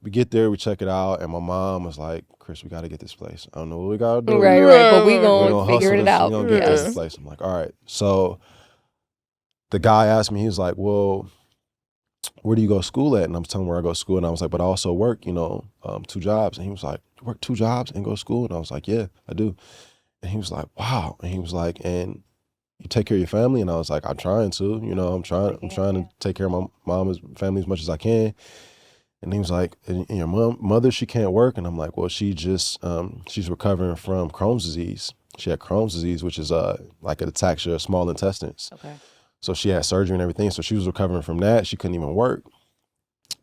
we get there, we check it out, and my mom was like, Chris, we got to get this place. I don't know what we got to do. Right. But we We're going gonna to figure hustle it this, out. we're going to get Yes. this place. I'm like, all right. So the guy asked me, he was like, well, where do you go to school at? And I'm telling him where I go to school. And I was like, but I also work, 2 jobs. And he was like, you work 2 jobs and go to school? And I was like, yeah, I do. And he was like, wow. And he was like, and you take care of your family? And I was like, I'm trying to, I'm trying to take care of my mom's family as much as I can. And he was like, and your mother, she can't work? And I'm like, well, she just, she's recovering from Crohn's disease. She had Crohn's disease, which is like it attacks your small intestines. Okay. So she had surgery and everything. So she was recovering from that. She couldn't even work.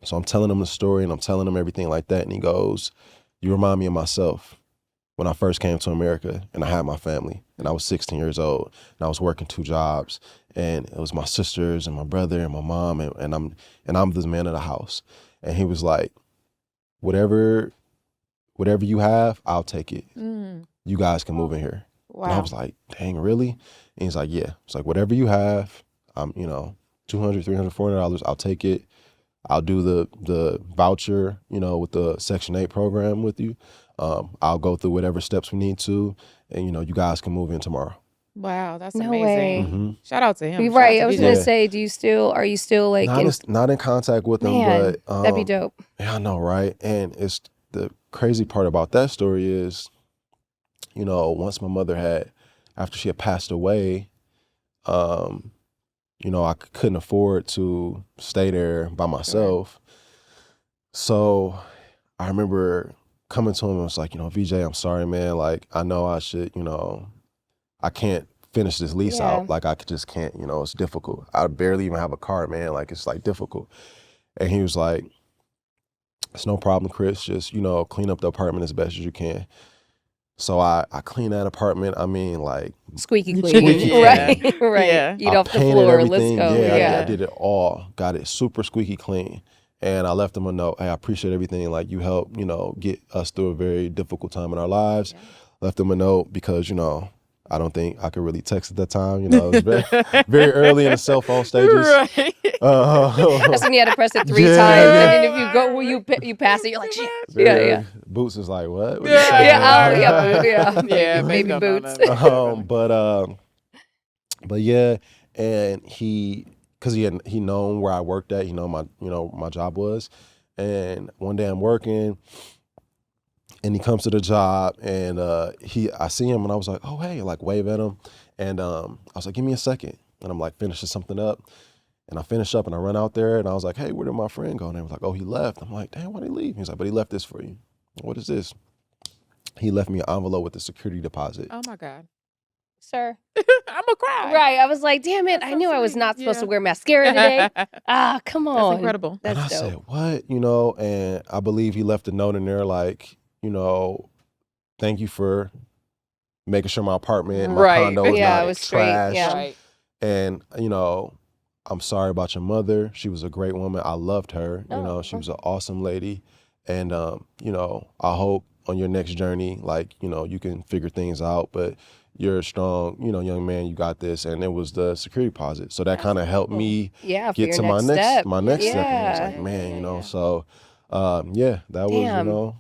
So I'm telling him the story and I'm telling him everything like that. And he goes, you remind me of myself when I first came to America and I had my family and I was 16 years old and I was working 2 jobs and it was my sisters and my brother and my mom and I'm the man of the house. And he was like, whatever you have, I'll take it. You guys can move in here. Wow. And I was like, dang, really? And he's like, yeah. It's like, whatever you have, $200, $300, $400, I'll take it. I'll do the voucher, with the Section 8 program with you. I'll go through whatever steps we need to, and you guys can move in tomorrow. Wow, that's No amazing. way. Mm-hmm. Shout out to him. You're Shout out right. to I was BJ. gonna say, are you still like Not in contact with him, man, but that'd be dope. Yeah, I know, right? And it's the crazy part about that story is, once my mother after she had passed away, I couldn't afford to stay there by myself. So I remember coming to him and was like, VJ, I'm sorry, man. Like, I know I should, I can't finish this lease out. Like, I just can't, it's difficult. I barely even have a car, man. Like, it's like difficult. And he was like, it's no problem, Chris. Just, clean up the apartment as best as you can. So I cleaned that apartment. I mean, like Squeaky clean. Squeaky clean. Right. Right. Yeah. Eat I off the painted floor. Let's everything. go. Yeah, I did it all. Got it super squeaky clean. And I left him a note. Hey, I appreciate everything. Like, you helped, get us through a very difficult time in our lives. Yeah. Left him a note because, I don't think I could really text at that time. It was very, very early in the cell phone stages. Right. That's when you had to press it 3 Yeah. times, and then if you go, you pass it, you're like, shit. Yeah. Boots is like, what? What you Yeah. saying? Yeah, baby based on boots. that. But yeah, and because he known where I worked at, my job was, and one day I'm working, and he comes to the job, and I see him, and I was like, oh hey, like wave at him, and I was like, give me a second, and I'm like finishing something up, and I finish up, and I run out there, and I was like, hey, where did my friend go? And they was like, oh, he left. I'm like, damn, why'd he leave? He's like, but he left this for you. What is this? He left me an envelope with a security deposit. Oh my God. Sir. I'm gonna cry. Right. I was like, damn it. That's I so knew I was sweet. not supposed to Yeah. wear mascara today. Come on. That's incredible. That's And I dope. said, what? And I believe he left a note in there like, thank you for making sure my apartment, my Right. condo is Yeah, not it was straight, trashed. yeah. Right. And, I'm sorry about your mother. She was a great woman. I loved her. Oh, She was an awesome lady. And, I hope on your next journey, like, you can figure things out. But you're a strong, young man. You got this. And it was the security deposit. So that kind of helped me Yeah. For get your to my next next step. step. And it was Yeah. like, man, Yeah. So, that Damn. was,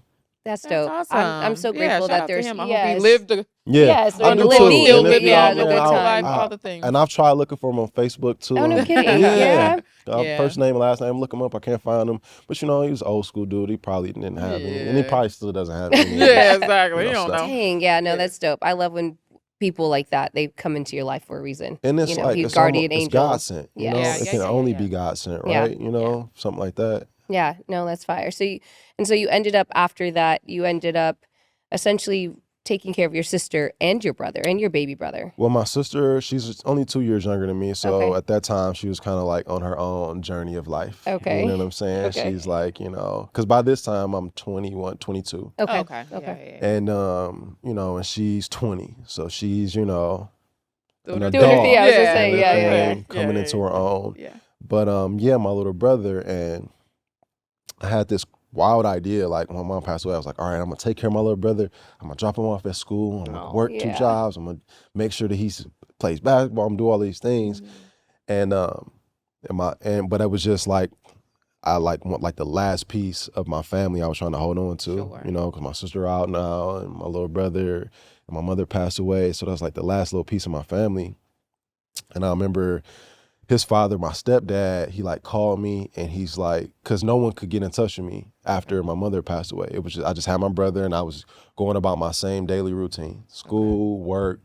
That's That's dope. awesome. I'm so Yeah, grateful shout that out to there's him. I hope yes. he lived a yeah. Yes, I and do live too. me. still And if living Yeah, all not, the the good whole time. life, all the things. And I've tried looking for him on Facebook too. Oh, no and- kidding. Yeah. Yeah. First name, last name, look him up. I can't find him. But he was an old school dude. He probably didn't have any. And he Yeah. probably still doesn't have any. Yeah, exactly. You don't stuff. know. Dang. Yeah. No, Yeah. that's dope. I love when people like that, they come into your life for a reason. And it's like, he's it's guardian almost, angel. it's God sent. Yeah. Yeah, It yeah, can yeah, only yeah. be God sent, Yeah. right? Something like that. Yeah, no, that's fire. So you ended up after that, you ended up essentially taking care of your sister and your brother and your baby brother. Well, my sister, she's only 2 years younger than me. So Okay. at that time, she was kind of like on her own journey of life. Okay. You know what I'm saying? Okay. She's like, because by this time I'm 21, 22. Okay. Okay. Okay. Yeah, yeah. And, and she's 20. So she's, Doing an her adult. Doing her thing, yeah, I was gonna say, and yeah, everything, yeah. coming Yeah, into yeah, her own. Yeah. But my little brother, and I had this wild idea, like when my mom passed away, I was like, all right, I'm gonna take care of my little brother. I'm gonna drop him off at school. I'm gonna work 2 yeah. jobs. I'm gonna make sure that he plays basketball. I'm gonna do all these things. But it was just like, I want like the last piece of my family I was trying to hold on to, Sure. because my sister out now and my little brother and my mother passed away. So that's like the last little piece of my family. And I remember his father, my stepdad, he like called me and he's like, cause no one could get in touch with me after my mother passed away. It was just, I just had my brother and I was going about my same daily routine, school, work,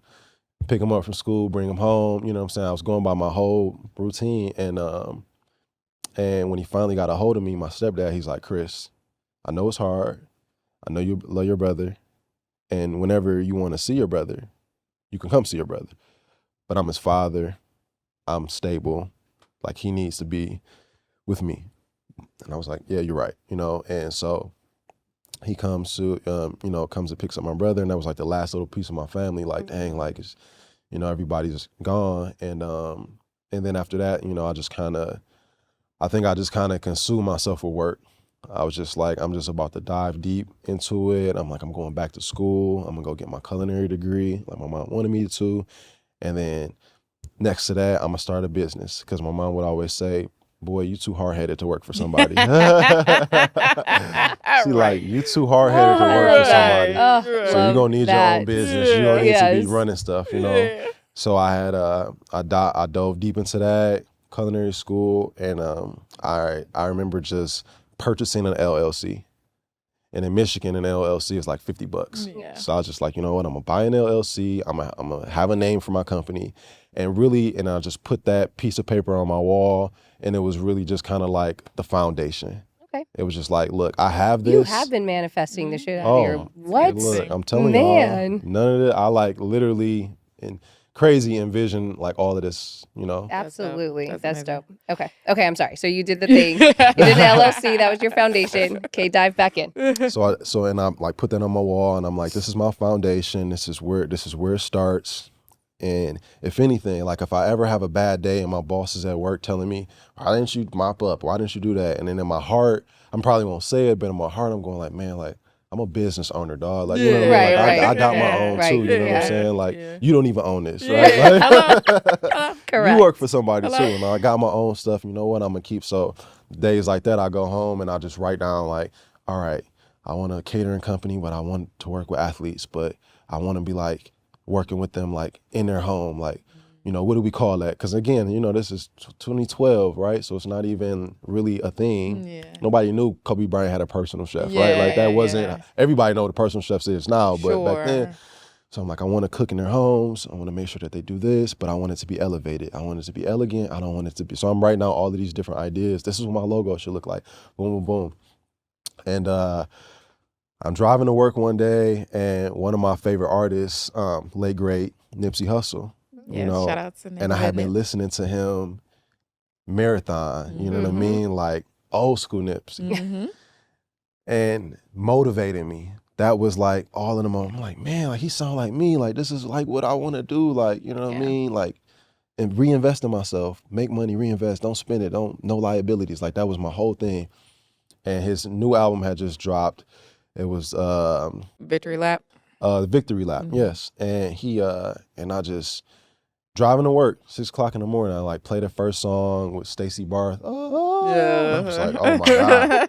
pick him up from school, bring him home. You know what I'm saying? I was going by my whole routine. And when he finally got a hold of me, my stepdad, he's like, Chris, I know it's hard. I know you love your brother. And whenever you want to see your brother, you can come see your brother. But I'm his father. I'm stable, like he needs to be with me. And I was like, yeah, you're right, you know? And so he comes to, comes and picks up my brother. And that was like the last little piece of my family, like, dang, like, it's, you know, everybody's gone. And then after that, you know, I just kind of consumed myself with work. I was just like, I'm just about to dive deep into it. I'm like, I'm going back to school. I'm gonna go get my culinary degree, like my mom wanted me to. And then next to that, I'm gonna start a business because my mom would always say, boy, you too hard-headed to work for somebody. She like, you too hard-headed to work for somebody. So you're gonna need your own business. You don't need to be running stuff, you know? So I had, I dove deep into that culinary school, and I remember just purchasing an LLC. And in Michigan, an LLC is like $50. Yeah. So I was just like, you know what? I'm gonna buy an LLC. I'm gonna have a name for my company, and I just put that piece of paper on my wall, and it was really just kind of like the foundation. Okay. It was just like, look, I have this. You have been manifesting the shit out of your what? Look, I'm telling Man. y'all, none of it. I like literally and crazy envision like all of this, you know. Absolutely. That's That's amazing. dope. Okay, I'm sorry. So you did the thing. You did the LLC. That was your foundation. Okay, dive back in. So and I like put that on my wall, and I'm like, this is my foundation. This is where it starts. And if anything, like if I ever have a bad day and my boss is at work telling me, why didn't you mop up? Why didn't you do that? And then in my heart, I probably won't say it, but in my heart, I'm going like, man, like I'm a business owner, dog. Like, you know what I mean? Like, I got my own too. You know what I'm saying? Like, you don't even own this, right? Like, Correct. you work for somebody too, and I got my own stuff. You know what? I'm gonna keep. So days like that, I go home and I just write down like, all right, I want a catering company, but I want to work with athletes, but I want to be like working with them like in their home, like, you know, what do we call that? Because again, you know, this is 2012, right? So it's not even really a thing. Yeah. Nobody knew Kobe Bryant had a personal chef, right? Like that wasn't, everybody know what a personal chef is now, but back then. So I'm like, I want to cook in their homes. I want to make sure that they do this, but I want it to be elevated. I want it to be elegant. I don't want it to be, so I'm writing out all of these different ideas. This is what my logo should look like. Boom, boom, boom. And I'm driving to work one day, and one of my favorite artists, late great Nipsey Hussle, you know, shout out to and I had been listening to him marathon, you know what I mean? Like old school Nipsey, and motivated me. That was like all in the moment. I'm like, man, like he sound like me. Like this is like what I want to do. Like, you know what I mean? Like, and reinvest in myself, make money, reinvest, don't spend it, no liabilities. Like that was my whole thing. And his new album had just dropped. It was Victory Lap. Victory Lap, yes. And he and I just driving to work, 6 o'clock in the morning, I like play the first song with Stacey Barth. I was like, oh my God.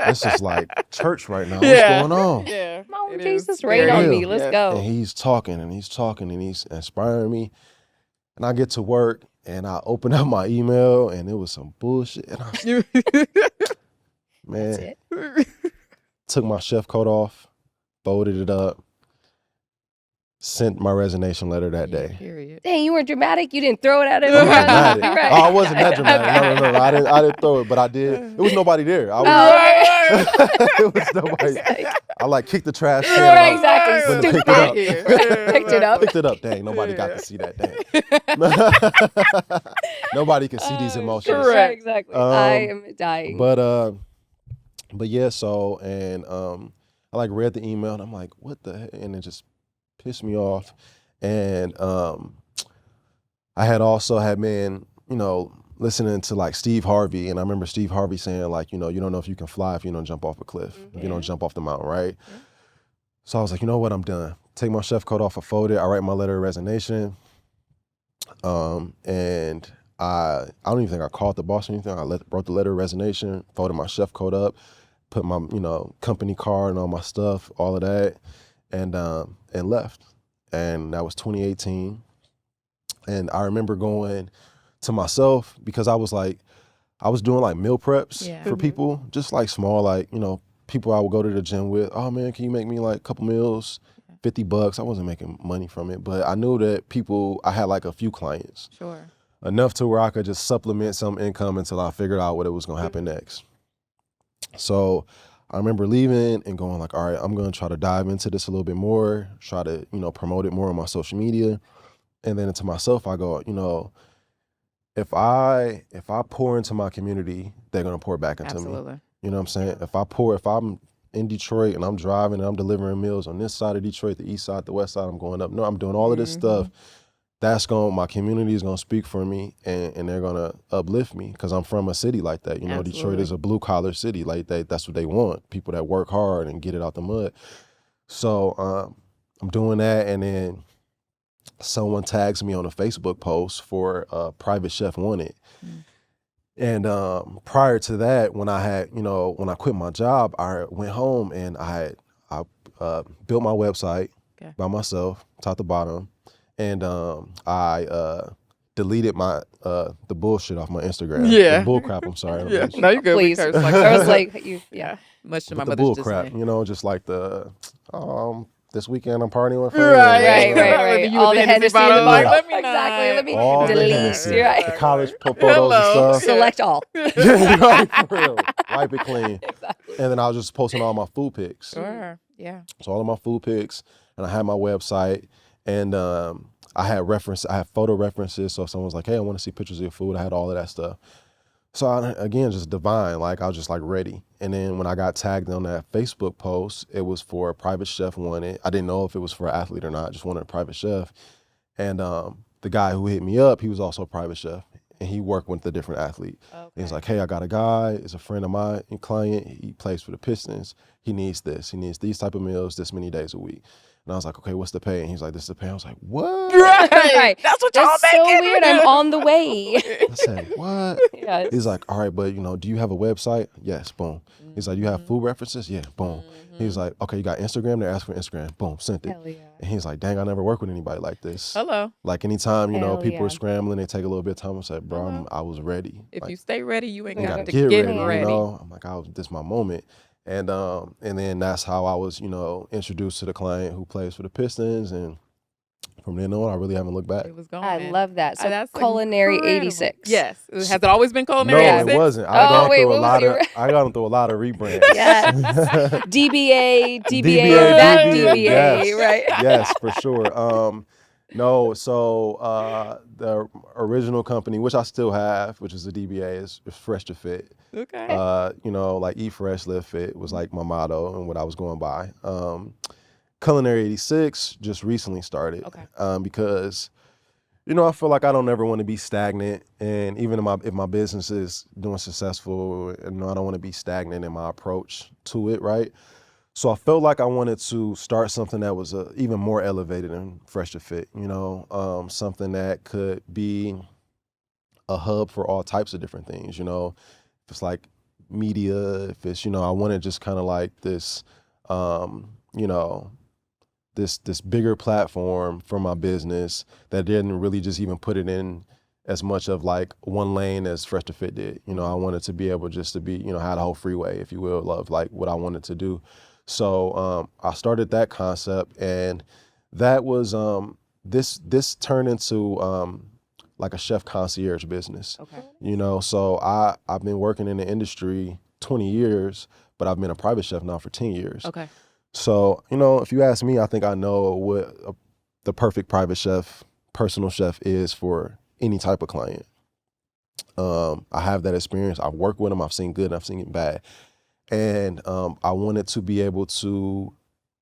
This is like church right now. What's going on? Yeah. Come on, Jesus, rain on me. Let's go. And he's talking and he's talking and he's inspiring me. And I get to work and I open up my email and it was some bullshit. And I man, took my chef coat off, folded it up, sent my resignation letter that day. Period. Dang, you weren't dramatic. You didn't throw it at him. Dramatic. Right. Oh, I wasn't that dramatic. No. I didn't throw it, but I did. It was nobody there. I was, it was nobody. I like kicked the trash can. Right, exactly. Went and Stupid. picked it up. Picked it up. Dang, nobody got to see that. Dang. Nobody can see these emotions. Correct. Exactly. I am dying. But yeah. So and I like read the email and I'm like, what the heck? And it just pissed me off. And I had been, you know, listening to like Steve Harvey, and I remember Steve Harvey saying like, you know, you don't know if you can fly if you don't jump off a cliff, if you don't jump off the mountain, right? So I was like, you know what, I'm done. Take my chef coat off, I fold it, I write my letter of resignation. And I don't even think I called the boss or anything. I wrote the letter of resignation, folded my chef coat up, put my, you know, company card and all my stuff, all of that, and left. And that was 2018. And I remember going to myself, because I was doing like meal preps Yeah. for people, just like small, like, you know, people I would go to the gym with. Oh man, can you make me like a couple meals? $50. I wasn't making money from it, but I knew that I had like a few clients, Sure. enough to where I could just supplement some income until I figured out what it was going to happen next. So I remember leaving and going like, all right, I'm going to try to dive into this a little bit more, try to, you know, promote it more on my social media. And then to myself, I go, you know, if I pour into my community, they're going to pour back into me. Absolutely. You know what I'm saying? If I'm in Detroit and I'm driving and I'm delivering meals on this side of Detroit, the east side, the west side, I'm going up. No, I'm doing all of this stuff. My community is gonna speak for me, and they're gonna uplift me, because I'm from a city like that. You know, Absolutely. Detroit is a blue collar city. Like that's what they want. People that work hard and get it out the mud. So I'm doing that, and then someone tags me on a Facebook post for Private Chef Wanted. And prior to that, when I quit my job, I went home and I built my website by myself, top to bottom, and I deleted the bullshit off my Instagram. Yeah. The bull crap. I'm sorry. Yeah. No, you're good. We Please. curse like I that. was like, yeah. Much to my But the mother's bull dismay. crap, you know, just like the this weekend I'm partying with friends. Right. Right. You All with the Hennessy in the bottle, bottle. like, let me Exactly. Let me all the delete. Hennessy, Right. the college photos Hello. and stuff. Select all. Yeah, right, for real. Wipe it clean. Exactly. And then I was just posting all my food pics. Sure. Yeah. So all of my food pics, and I had my website, and I had photo references. So if someone was like, hey, I want to see pictures of your food, I had all of that stuff. So again, just divine, like I was just like ready. And then when I got tagged on that Facebook post, it was for a Private Chef Wanted. I didn't know if it was for an athlete or not, just wanted a private chef. And the guy who hit me up, he was also a private chef, and he worked with a different athlete. Okay. He was like, hey, I got a guy, it's a friend of mine and client, he plays for the Pistons. He needs these type of meals, this many days a week. And I was like, okay, what's the pay? And he's like, this is the pay. I was like, what? Right. That's what y'all That's so making. weird. I'm on the way. I said, what? Yes. He's like, all right, but you know, do you have a website? Yes, boom. He's like, you have food references? Yeah, boom. He's like, okay, you got Instagram? They're asking for Instagram. Boom, sent it. Hell yeah. And he's like, dang, I never worked with anybody like this. Hello. Like anytime, you know, Hell people yeah. are scrambling, they take a little bit of time. I said, bro, I was ready. If like, you stay ready, you ain't you got gotta to get get ready, you know? I'm like, this is my moment. And then that's how I was, you know, introduced to the client who plays for the Pistons, and from then on, I really haven't looked back. It was going. I love that. So That's Culinary incredible. 86. Yes. Has it always been No, Culinary 86? it wasn't. Oh, wait, what was your- I got through a lot of rebrands. Yes. DBA, DBA, that DBA, DBA, yes. right? Yes, for sure. No, so the original company, which I still have, which is the DBA, is Fresh to Fit. Okay. You know, like Eat Fresh, Live Fit was like my motto and what I was going by. Culinary 86 just recently started. Okay. Because, you know, I feel like I don't ever want to be stagnant, and even if my business is doing successful, you know, I don't want to be stagnant in my approach to it, right? So I felt like I wanted to start something that was even more elevated than Fresh to Fit, you know, something that could be a hub for all types of different things, you know. If it's like media, if it's, you know, I wanted just kind of like this, you know, this bigger platform for my business that didn't really just even put it in as much of like one lane as Fresh to Fit did. You know, I wanted to be able just to be, you know, have the whole freeway, if you will, of like what I wanted to do. So I started that concept, and that was this turned into like a chef concierge business. Okay. You know, so I've been working in the industry 20 years, but I've been a private chef now for 10 years. Okay. So, you know, if you ask me, I think I know what the perfect private chef, personal chef is for any type of client. I have that experience. I've worked with them. I've seen good and I've seen bad. And I wanted to be able to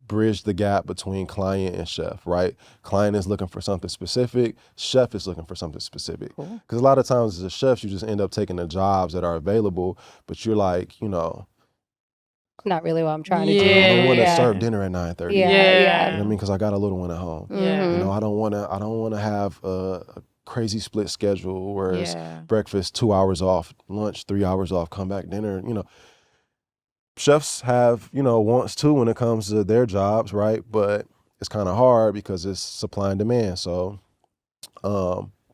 bridge the gap between client and chef, right? Client is looking for something specific. Chef is looking for something specific. Cool. Because a lot of times as a chef, you just end up taking the jobs that are available, but you're like, you know, Not really what I'm trying to I do. don't want to Yeah. serve dinner at 9:30. Yeah. You know Yeah. what I mean? Because I got a little one at home. Yeah. You know, I don't want to have a crazy split schedule where it's Yeah. breakfast 2 hours off, lunch 3 hours off, come back dinner. You know, chefs have, you know, wants too when it comes to their jobs, right? But it's kind of hard because it's supply and demand. So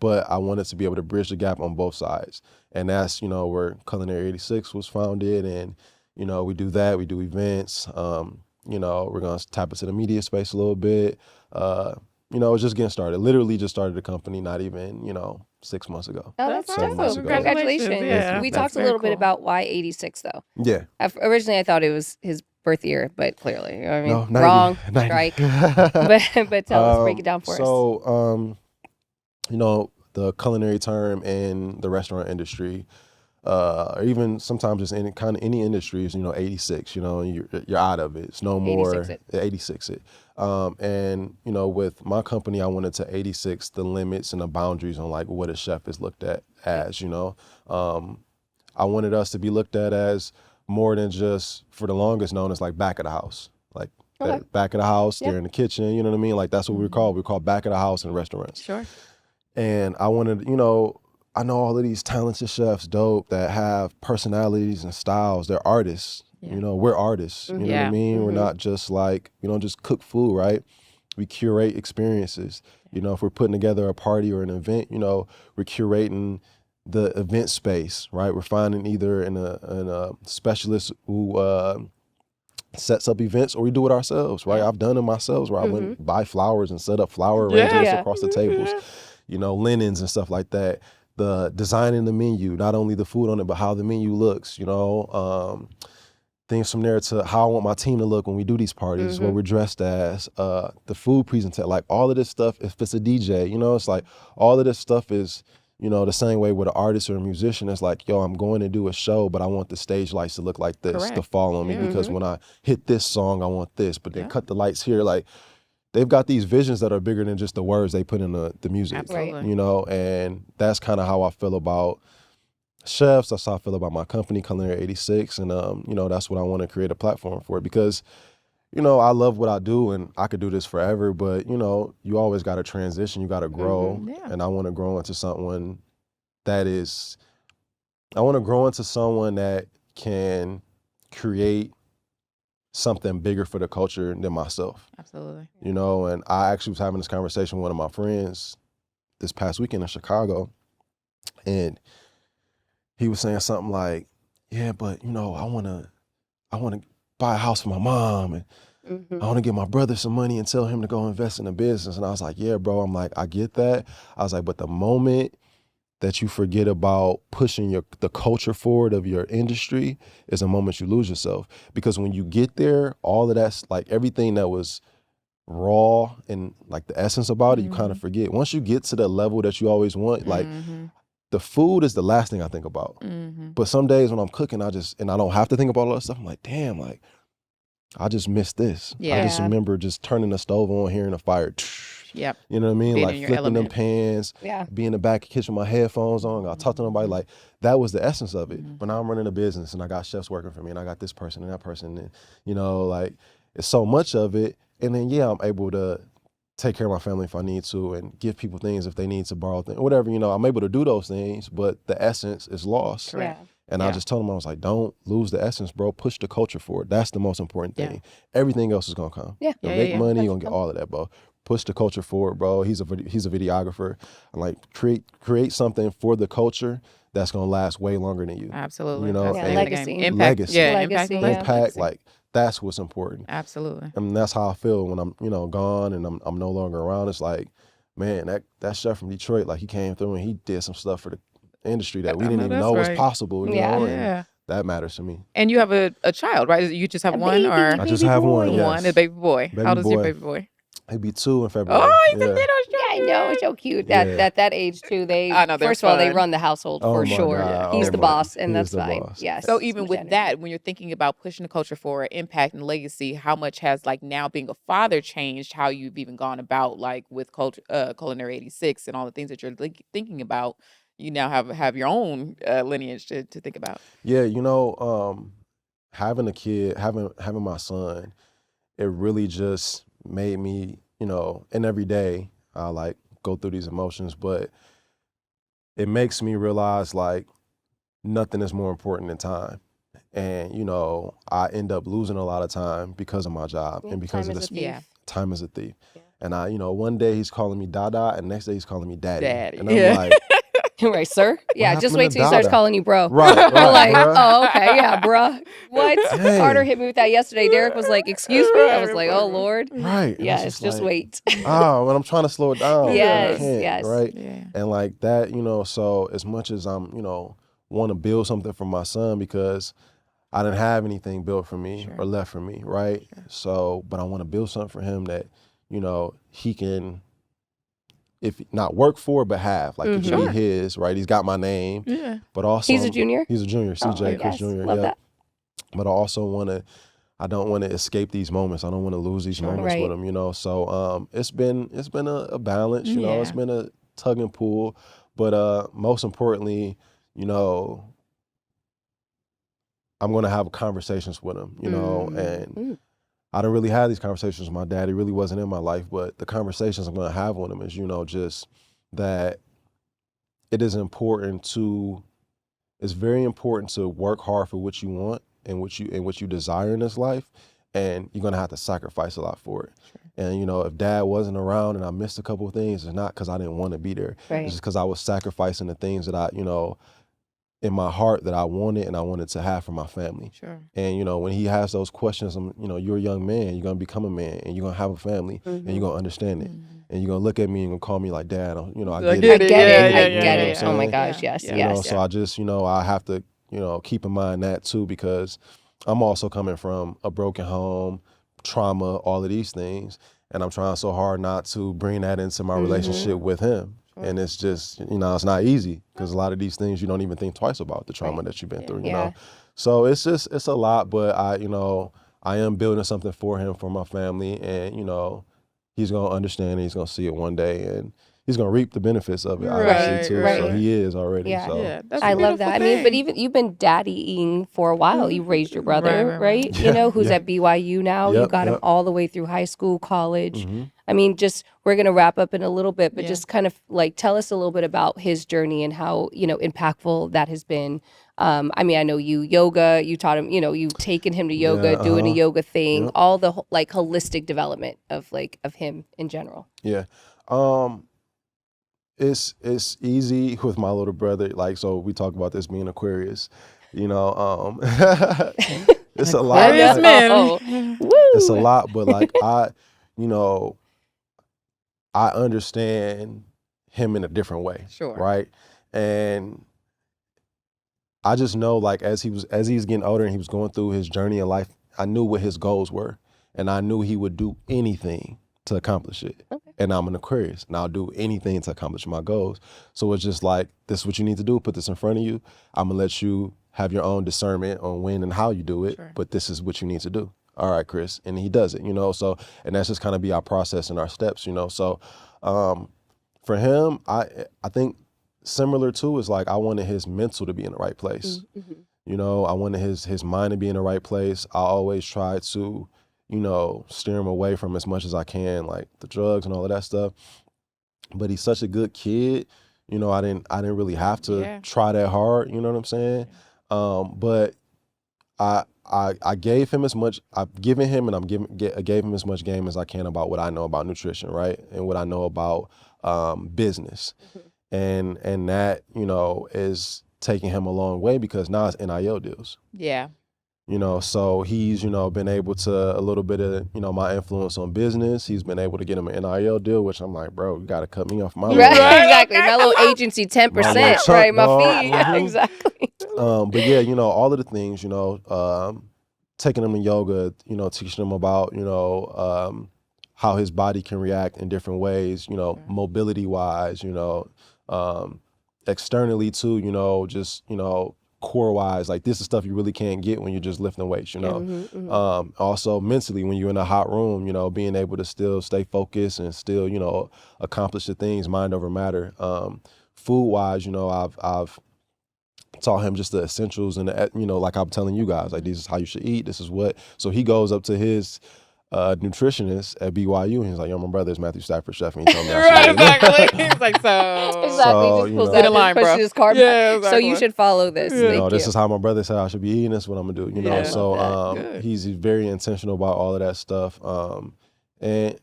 but I wanted to be able to bridge the gap on both sides. And that's, where Culinary 86 was founded. And, we do that. We do events. We're going to tap into the media space a little bit. It's just getting started. Literally just started the company not even, 6 months ago. Oh, that's Seven months awesome. ago. Congratulations. Yeah, We that's talked a very little bit cool. about why 86, though. Yeah. Originally, I thought it was his birth year, but clearly, I mean, No, 90, wrong, 90. strike. but tell us, break it down for us. So, the culinary term in the restaurant industry, or even sometimes just in kind of any industries, 86, you're out of it. It's no more 86 it. And, with my company, I wanted to 86 the limits and the boundaries on like what a chef is looked at as, I wanted us to be looked at as more than just, for the longest known as like back of the house. Like Okay. back of the house, Yep. they're in the kitchen, you know what I mean? Like that's what we're called. We're called back of the house in restaurants. Sure. And I wanted, I know all of these talented chefs, dope, that have personalities and styles. They're artists. Yeah. We're artists. You know what Yeah. I mean? We're Mhm. not just like, we don't just cook food, right? We curate experiences. If we're putting together a party or an event, we're curating the event space, right? We're finding either in a specialist who sets up events, or we do it ourselves, right? Yeah. I've done it myself where I went Mm-hmm. buy flowers and set up flower arrangements Yeah. across the tables, linens and stuff like that. The designing the menu, not only the food on it, but how the menu looks, things from there to how I want my team to look when we do these parties, what we're dressed as, the food presentation, like all of this stuff, if it's a DJ, it's like all of this stuff is, the same way with an artist or a musician. It's like, yo, I'm going to do a show, but I want the stage lights to look like this, to Correct. fall on me, Yeah. because when I hit this song, I want this, but then Yeah. cut the lights here. Like, they've got these visions that are bigger than just the words they put in the music. Absolutely. And that's kind of how I feel about chefs. That's how I feel about my company, Culinary 86. And, that's what I want to create a platform for, because, I love what I do and I could do this forever, but, you always got to transition. You got to grow. Mhm. Yeah. And I want to grow into someone that can create something bigger for the culture than myself. Absolutely. And I actually was having this conversation with one of my friends this past weekend in Chicago, and he was saying something like, yeah, but I want to buy a house for my mom, and Mm-hmm. I want to give my brother some money and tell him to go invest in a business. And I was like, yeah, bro. I'm like, I get that. I was like, but the moment that you forget about pushing the culture forward of your industry is a moment you lose yourself. Because when you get there, all of that's like everything that was raw and like the essence about it, you kind of forget. Once you get to the level that you always want, like the food is the last thing I think about. But some days when I'm cooking, I don't have to think about all that stuff. I'm like, damn, like I just missed this. I just Yeah. remember just turning the stove on, hearing the fire. Yep. You know what I mean? Being Like in your flipping them element. pans, Yeah. be in the back of the kitchen with my headphones on, I talk to nobody. Like that was the essence of it. But now I'm running a business and I got chefs working for me and I got this person and that person. And, like it's so much of it. And then, I'm able to take care of my family if I need to and give people things if they need to borrow things, whatever, I'm able to do those things, but the essence is lost. Correct. Yeah. And I Yeah. just told him, I was like, don't lose the essence, bro. Push the culture forward. That's the most important Yeah. thing. Everything else is going to come. Yeah. You'll Yeah, make yeah, money, That's you're going to get cool. all of that, bro. Push the culture forward, bro. He's a videographer. I'm like, create something for the culture that's going to last way longer than you. Absolutely. That's Yeah, the legacy. game. Impact. Legacy. Yeah. Legacy, Impact. yeah. Impact, like, that's what's important. Absolutely. And that's how I feel when I'm, gone and I'm no longer around. It's like, man, that chef from Detroit, like he came through and he did some stuff for the industry that we I didn't know even that's know was right. possible, Yeah. and Yeah. that matters to me. And you have a child, right? You just have A one, baby. or I just have one, boy. yes. one, a baby boy. Baby How old is your boy. baby boy? He'll be 2 in February. Oh, he's a Yeah. little Yeah, I know. It's so cute. Yeah. That age too. I know, they're First of all, they fun. run the household Oh for my sure. God. He's Oh the my- boss, and he is that's the fine. boss. Yes. So even much with energy. that, when you're thinking about pushing the culture for impact and legacy, how much has like now being a father changed how you've even gone about like with culture, Culinary 86 and all the things that you're thinking about? You now have your own lineage to think about. Yeah, having a kid, having my son, it really just made me, and every day I like go through these emotions, but it makes me realize like nothing is more important than time. And, I end up losing a lot of time because of my job Yeah, and because time of is the a thief. Yeah. time is a thief. Yeah. And one day he's calling me Dada, and next day he's calling me Daddy. Daddy, And I'm yeah. like, Right, sir? Yeah, just happened wait to till he starts Dada? calling you bro. right, We're like, bruh. oh, okay, yeah, bruh. What? Dang. Carter hit me with that yesterday. Derek was like, excuse me? I was like, oh, Lord. Right. And Yes, it's just like, wait. oh, when I'm trying to slow it down. I Yes, can't, yes. right? Yeah. And like that, so as much as I'm, want to build something for my son because I didn't have anything built for me Sure. or left for me, right? Sure. So, but I want to build something for him that, he can, if not work for, but have. Like, it Sure. can be his, right? He's got my name, Yeah. but also. He's a junior? He's a junior, CJ, Chris yes, Jr., love that. But I also I don't want to escape these moments. I don't want to lose these moments Right. with him, So it's been a balance, It's Yeah. been a tug and pull, but most importantly, I'm gonna have conversations with him, and I don't really have these conversations with my dad. He really wasn't in my life, but the conversations I'm gonna have with him is, just that it is it's very important to work hard for what you want and what you desire in this life, and you're gonna have to sacrifice a lot for it. Sure. And if dad wasn't around and I missed a couple of things, it's not because I didn't want to be there. Right. It's just because I was sacrificing the things that I, in my heart that I wanted and I wanted to have for my family. Sure. And when he has those questions, you're a young man, you're gonna become a man, and you're gonna have a family, and you're gonna understand it, and you're gonna look at me and gonna call me like Dad. I get I it. get it. I yeah, get yeah, it. yeah. Oh my Yeah. gosh, yes, Yeah. yes. So I just, I have to, keep in mind that too, because I'm also coming from a broken home, trauma, all of these things, and I'm trying so hard not to bring that into my relationship with him. Sure. And it's just, it's not easy because a lot of these things you don't even think twice about the trauma Right. that you've been through, Yeah. So it's a lot, but I am building something for him, for my family, and, he's going to understand it. He's going to see it one day, and he's going to reap the benefits of it, obviously, Right, too. right. So he is already. Yeah. So. Yeah, that's I a love beautiful that. I mean, but thing. even you've been daddying for a while. You raised your brother, Right. right? Yeah, Who's yeah. at BYU now. You Yep, got him yep. all the way through high school, college. Mhm. I mean, we're going to wrap up in a little bit, but Yeah. just kind of like tell us a little bit about his journey and how, impactful that has been. I mean, I know yoga, you taught him, you've taken him to yoga, Yeah, doing a yoga thing, Yep. all the like holistic development of him in general. Yeah. It's easy with my little brother. Like, so we talk about this being Aquarius, it's a lot. Aquarius like, man. Woo! It's a lot, but like I understand him in a different way. Sure. Right. And I just know, like, as he was getting older and he was going through his journey in life, I knew what his goals were, and I knew he would do anything to accomplish it. Okay. And I'm an Aquarius, and I'll do anything to accomplish my goals. So it's just like, this is what you need to do. Put this in front of you. I'm gonna let you have your own discernment on when and how you do it, Sure. but this is what you need to do. All right, Chris. And he does it, So, and that's just kind of be our process and our steps, So for him, I think similar to is like, I wanted his mental to be in the right place. Mm-hmm. I wanted his mind to be in the right place. I always try to, steer him away from as much as I can, like the drugs and all of that stuff. But he's such a good kid, I didn't really have to try that hard, you know what I'm saying? But I gave him as much, I've given him and I gave him as much game as I can about what I know about nutrition, right? And what I know about business. And that, is taking him a long way because now it's NIL deals. Yeah. So he's, been able to, a little bit of, my influence on business. He's been able to get him an NIL deal, which I'm like, bro, you got to cut me off my Right, little- exactly. My little agency, 10%, My little chuck, right? My dog. fee, yeah, Mhm. exactly. But yeah, all of the things, taking him to yoga, teaching him about, how his body can react in different ways, mobility wise, externally too, just, core wise, like this is stuff you really can't get when you're just lifting weights, Mhm, mhm. Also mentally, when you're in a hot room, being able to still stay focused and still, accomplish the things, mind over matter. Food wise, I've taught him just the essentials and like I'm telling you guys, like this is how you should eat. This is what. So he goes up to his nutritionist at BYU and he's like, "Yo, my brother is Matthew Stafford chef," and he told me I should Right, eat it. exactly. He's like, so. Exactly. So, Just you pulls know. that Get in line, pushes bro. his carb. Yeah, So exactly. you should follow this. Yeah. Thank This you. is how my brother said I should be eating. This is what I'm gonna do. Yeah, So love that. Good. he's very intentional about all of that stuff. And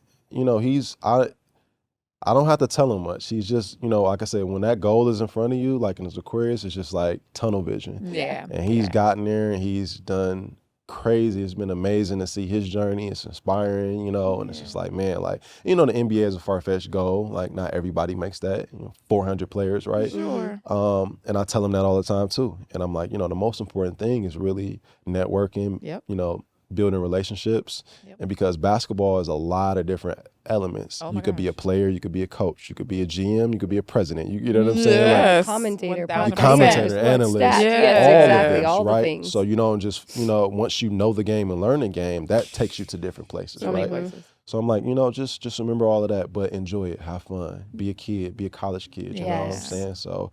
I don't have to tell him much. He's just, like I said, when that goal is in front of you, like in his Aquarius, it's just like tunnel vision. Yeah. And he's gotten there and he's done crazy. It's been amazing to see his journey. It's inspiring, and it's just like, man, like, the NBA is a far-fetched goal. Like, not everybody makes that, 400 players, right? Sure. And I tell him that all the time too. And I'm like, the most important thing is really networking, Yep. Building relationships. Yep. And because basketball is a lot of different elements. Oh my You could be a gosh. player, you could be a coach, you could be a GM, you could be a president. You know what I'm saying? Yes. Commentator, 1000%. Commentator, podcast, analyst, stats. Yeah. Yes, all exactly. of this, All the right? things. So you don't just, once you know the game and learn the game, that takes you to different places, So many right? places. So I'm like, just remember all of that, but enjoy it, have fun, be a kid, be a college kid. You know what I'm Yes. saying? So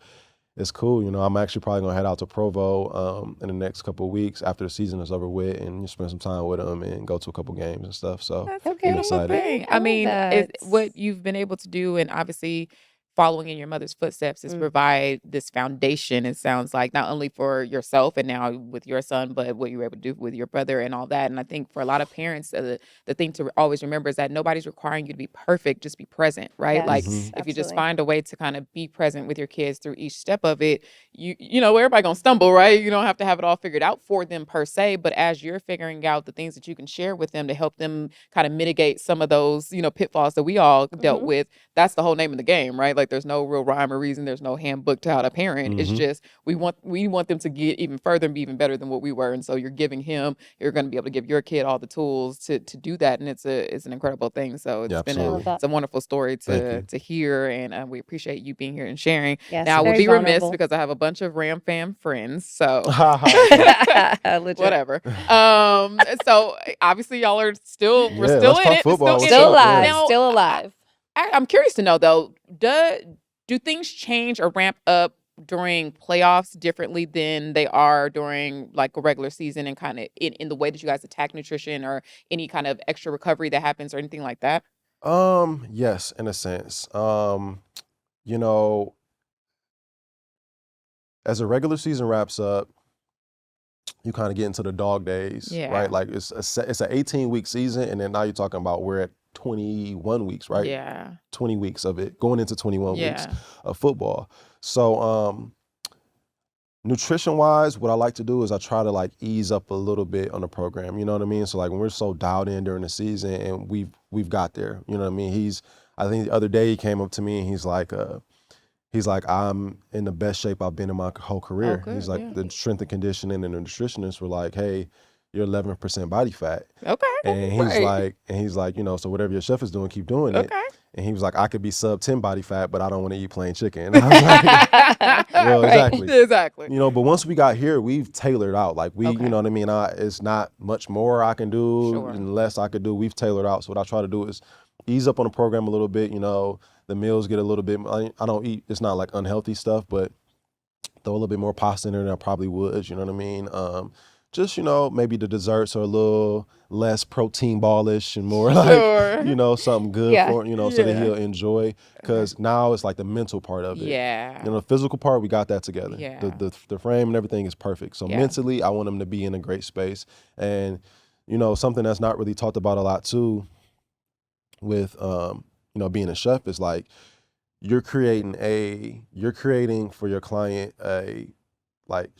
it's cool. I'm actually probably gonna head out to Provo in the next couple of weeks after the season is over with, and just spend some time with them and go to a couple games and stuff. So That's a Okay. beautiful excited. thing. I I love mean, that. what you've been able to do, and obviously following in your mother's footsteps, is Mm. provide this foundation. It sounds like not only for yourself and now with your son, but what you were able to do with your brother and all that. And I think for a lot of parents, the thing to always remember is that nobody's requiring you to be perfect. Just be present, right? Yes, Like Mhm. if you just absolutely. find a way to kind of be present with your kids through each step of it, everybody gonna stumble, right? You don't have to have it all figured out for them per se, but as you're figuring out the things that you can share with them to help them kind of mitigate some of those, pitfalls that we all dealt Mhm. with, that's the whole name of the game, right? Like there's no real rhyme or reason, there's no handbook to how to parent. It's Mhm. just we want them to get even further and be even better than what we were. And so you're going to be able to give your kid all the tools to do that, and it's an incredible thing. So it's Yeah, been absolutely. that. it's a wonderful story Thank to you. to hear, and we appreciate you being here and sharing. Yes, Now, I would very be remiss vulnerable. because I have a bunch of Ram fam friends, so Legit. whatever. So obviously y'all are still we're Yeah, still let's in talk it. football. Still in What's Still it. up? Yeah. alive. Now, Still alive. I'm curious to know though, do things change or ramp up during playoffs differently than they are during like a regular season, and kind of in the way that you guys attack nutrition or any kind of extra recovery that happens or anything like that? Yes, in a sense. You know, as a regular season wraps up, you kind of get into the dog days, Yeah. right? Like it's an 18-week season, and then now you're talking about we're at 21 weeks, right? Yeah. 20 weeks of it, going into 21 weeks Yeah. of football. So nutrition wise, what I like to do is I try to like ease up a little bit on the program. You know what I mean? So like when we're so dialed in during the season and we've got there, you know what I mean? I think the other day he came up to me and he's like, I'm in the best shape I've been in my whole career. good, He's like, yeah. the strength and conditioning and the nutritionists were like, hey, you're 11% body fat. Okay. And he's like, so whatever your chef is doing, keep doing it. Okay. And he was like, I could be sub 10 body fat, but I don't want to eat plain chicken. And I was like, well, Right. exactly. Exactly. But once we got here, we've tailored out. Like Okay. you know what I mean? It's not much more I can do Sure. and less I could do. We've tailored out. So what I try to do is ease up on the program a little bit. The meals get a little bit, I don't eat, it's not like unhealthy stuff, but throw a little bit more pasta in there than I probably would, you know what I mean? Just, maybe the desserts are a little less protein ballish and more like, Sure. something good Yeah. for, so that Yeah. he'll enjoy. Because now it's like the mental part of it. Yeah. The physical part, we got that together. Yeah. The frame and everything is perfect. So Yeah. mentally, I want him to be in a great space. And, something that's not really talked about a lot too with, being a chef is like, you're creating for your client a like